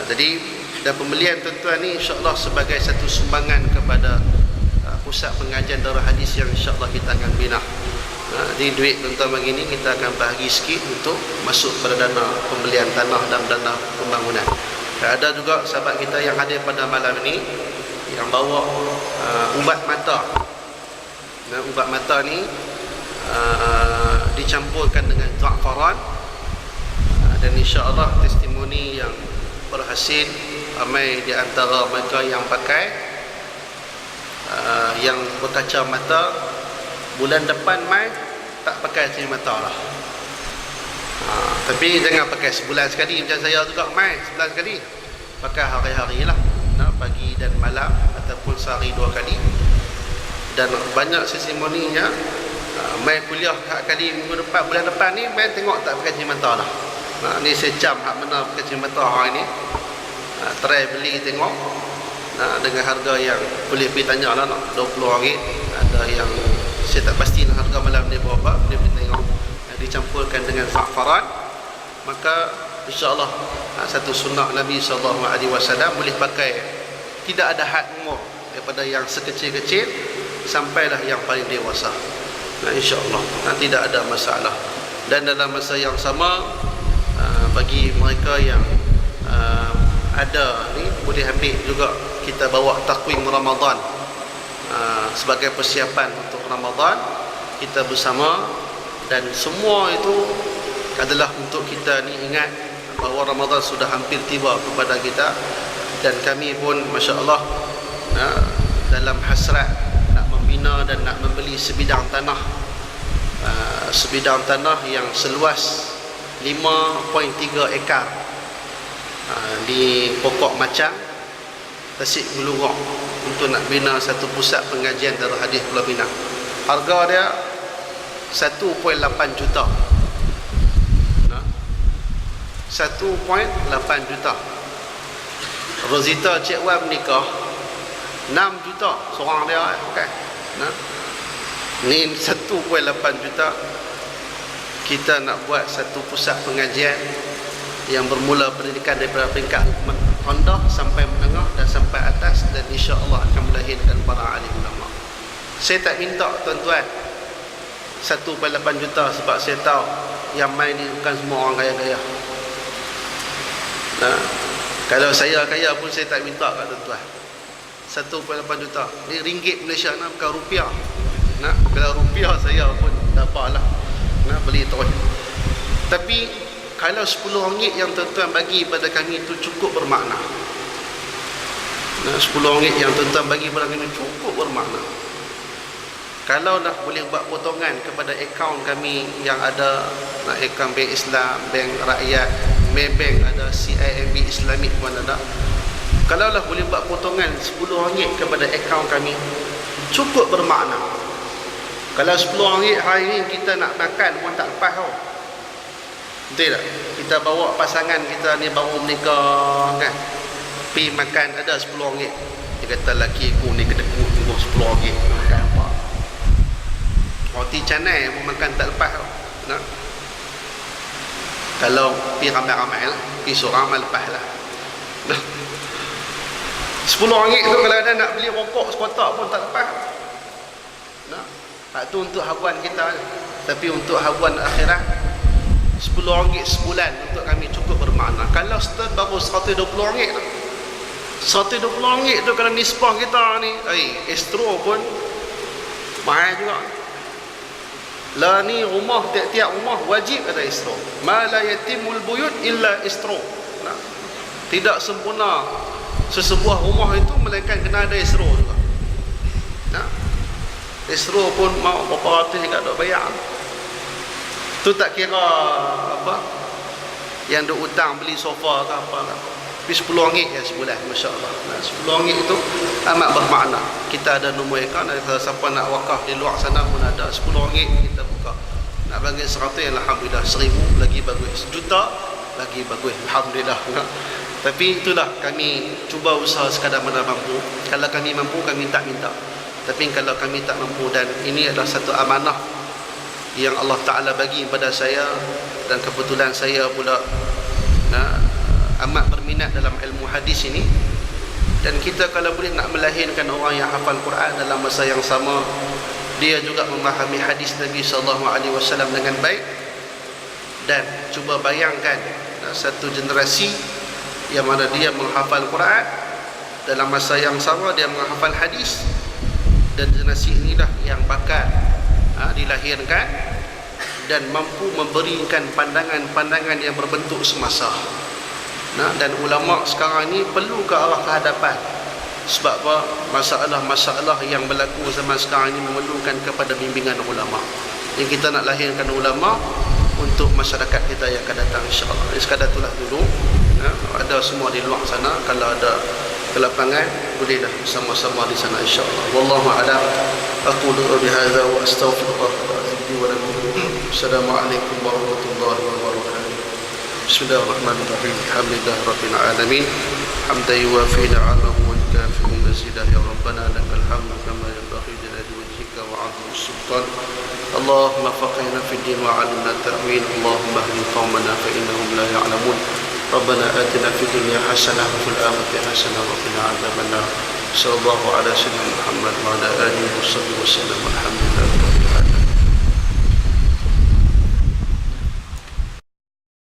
Jadi dan pembelian tuan-tuan ni insya-Allah sebagai satu sumbangan kepada pusat pengajian darah hadis yang insya-Allah kita akan bina. Di duit tuan-tuan begini kita akan bahagi sikit untuk masuk pada dana pembelian tanah dan dana pembangunan. Dan ada juga sahabat kita yang hadir pada malam ini yang bawa ubat mata. Ubat mata ni dicampurkan dengan za'faran, dan insya-Allah testimoni yang berhasil. Ramai di antara mereka yang pakai, yang berkaca mata, bulan depan Mai tak pakai kacamata lah. Tapi jangan pakai sebulan sekali macam saya juga Mai, sebulan sekali. Pakai hari-hari lah, pagi dan malam, ataupun sehari 2 kali. Dan banyak testimoninya, Mai kuliah kali minggu depan, bulan depan ni Mai tengok tak pakai kacamata lah. Ni saya jam hak mana pakai kacamata hari ni. Try beli tengok, dengan harga yang boleh pergi tanya lah, RM20. Ada yang saya tak pasti harga malam ni berapa, boleh pergi tengok. Dicampurkan dengan za'faran, maka insya-Allah satu sunnah Nabi SAW boleh pakai, tidak ada had umur, daripada yang sekecil-kecil sampailah yang paling dewasa. InsyaAllah tidak ada masalah. Dan dalam masa yang sama, bagi mereka yang ada ni, boleh ambil juga, kita bawa takwim Ramadan sebagai persiapan untuk Ramadan kita bersama. Dan semua itu adalah untuk kita ni ingat bahawa Ramadan sudah hampir tiba kepada kita. Dan kami pun Masya Allah dalam hasrat nak membina dan nak membeli sebidang tanah, sebidang tanah yang seluas 5.3 ekar di Pokok Macang, Tasik Gelugong, untuk nak bina satu pusat pengajian Darul Hadis Pulau Pinang. Harga dia 1.8 juta. 1.8 juta. Rosita Cik Wan menikah 6 juta seorang dia, okay. Ni 1.8 juta. Kita nak buat satu pusat pengajian yang bermula pendidikan daripada peringkat rendah sampai menengah dan sampai atas, dan insya-Allah akan melahirkan para alim ulama. Saya tak minta tuan-tuan 1.8 juta sebab saya tahu yang main ni bukan semua orang kaya-kaya. Kalau saya kaya pun saya tak minta kat tuan-tuan 1.8 juta. Ni ringgit Malaysia, bukan rupiah. Kalau rupiah saya pun tak apalah, beli terus. Tapi kalau RM10 yang tuan-tuan bagi pada kami itu cukup bermakna. RM10 yang tuan-tuan bagi pada kami cukup bermakna. Kalau nak boleh buat potongan kepada akaun kami yang ada, akaun Bank Islam, Bank Rakyat, Maybank ada, CIMB Islamik pun ada. Kalau lah boleh buat potongan RM10 kepada akaun kami, cukup bermakna. Kalau RM10 hari ni kita nak makan pun tak lepas tau. Betul tak? Kita bawa pasangan kita ni baru menikah kan, pergi makan ada RM10. Dia kata laki aku ni kedekut tunggu RM10 makan apa. Roti canai pun makan tak lepas tau. Kalau pergi ramai-ramai lah, pergi seorang ramai lepas lah. RM10 tu kalau ada nak beli rokok sekotak pun tak lepas. Tak tu untuk habuan kita, tapi untuk habuan akhirat RM10 sebulan untuk kami cukup bermakna. Kalau start baru RM120 tu, RM120 tu kalau nisbah kita ni, estro pun mahal juga. Lah ni rumah, tiap-tiap rumah wajib ada estro. Ma la yatimul buyut illa estro. Tidak sempurna sesebuah rumah itu melainkan kena ada estro juga. Estro pun mau berapa ratus juga dok bayar. Tu tak kira apa yang duk hutang beli sofa ke apa lah. Tapi RM10 ya sebulan, masya-Allah. RM10 itu amat bermakna. Kita ada nombor akaun, kalau siapa nak wakaf di luar sana pun ada RM10 kita buka. Nak bagi 100 alhamdulillah, 1000 lagi bagus, juta lagi bagus, alhamdulillah. Tapi itulah kami cuba usaha sekadar mana mampu. Kalau kami mampu kami tak minta. Tapi kalau kami tak mampu, dan ini adalah satu amanah yang Allah Ta'ala bagi kepada saya, dan kebetulan saya pula amat berminat dalam ilmu hadis ini, dan kita kalau boleh nak melahirkan orang yang hafal Quran dalam masa yang sama, dia juga memahami hadis Nabi SAW dengan baik, dan cuba bayangkan satu generasi yang mana dia menghafal Quran dalam masa yang sama dia menghafal hadis, dan generasi inilah yang bakal dilahirkan dan mampu memberikan pandangan-pandangan yang berbentuk semasa. Dan ulama sekarang ni perlu ke arah kehadapan. Sebab apa? Masalah-masalah yang berlaku zaman sekarang ini memerlukan kepada bimbingan ulama. Yang kita nak lahirkan ulama untuk masyarakat kita yang akan datang, insya-Allah. Sekadar itulah dulu. Ada semua di luar sana, kalau ada kelapangan bolehlah sama-sama di sana, insya-Allah. Wallahu a'lam. Aqulu bihadza wa astaghfirullah li wa lakum. Assalamualaikum warahmatullahi wabarakatuh. Bismillahirrahmanirrahim. Alhamdulillah rabbil alamin. Hamdan yuwafi ni'amahu wa yukafi'u mazidah. Ya rabbana lakal hamdu kama yanbaghi li jalali wajhika wa 'azimi sultan. Allahumma faqihna fid din wa 'allimna at-ta'wil. Allahumma ihdi qaumana fa innahum la ya'lamun. ربنا آتنا في الدنيا حسنة وفي الآخرة حسنة وقنا عذاب النار. صلى الله على سيدنا محمد وعلى آله وصحبه وسلم والحمد لله.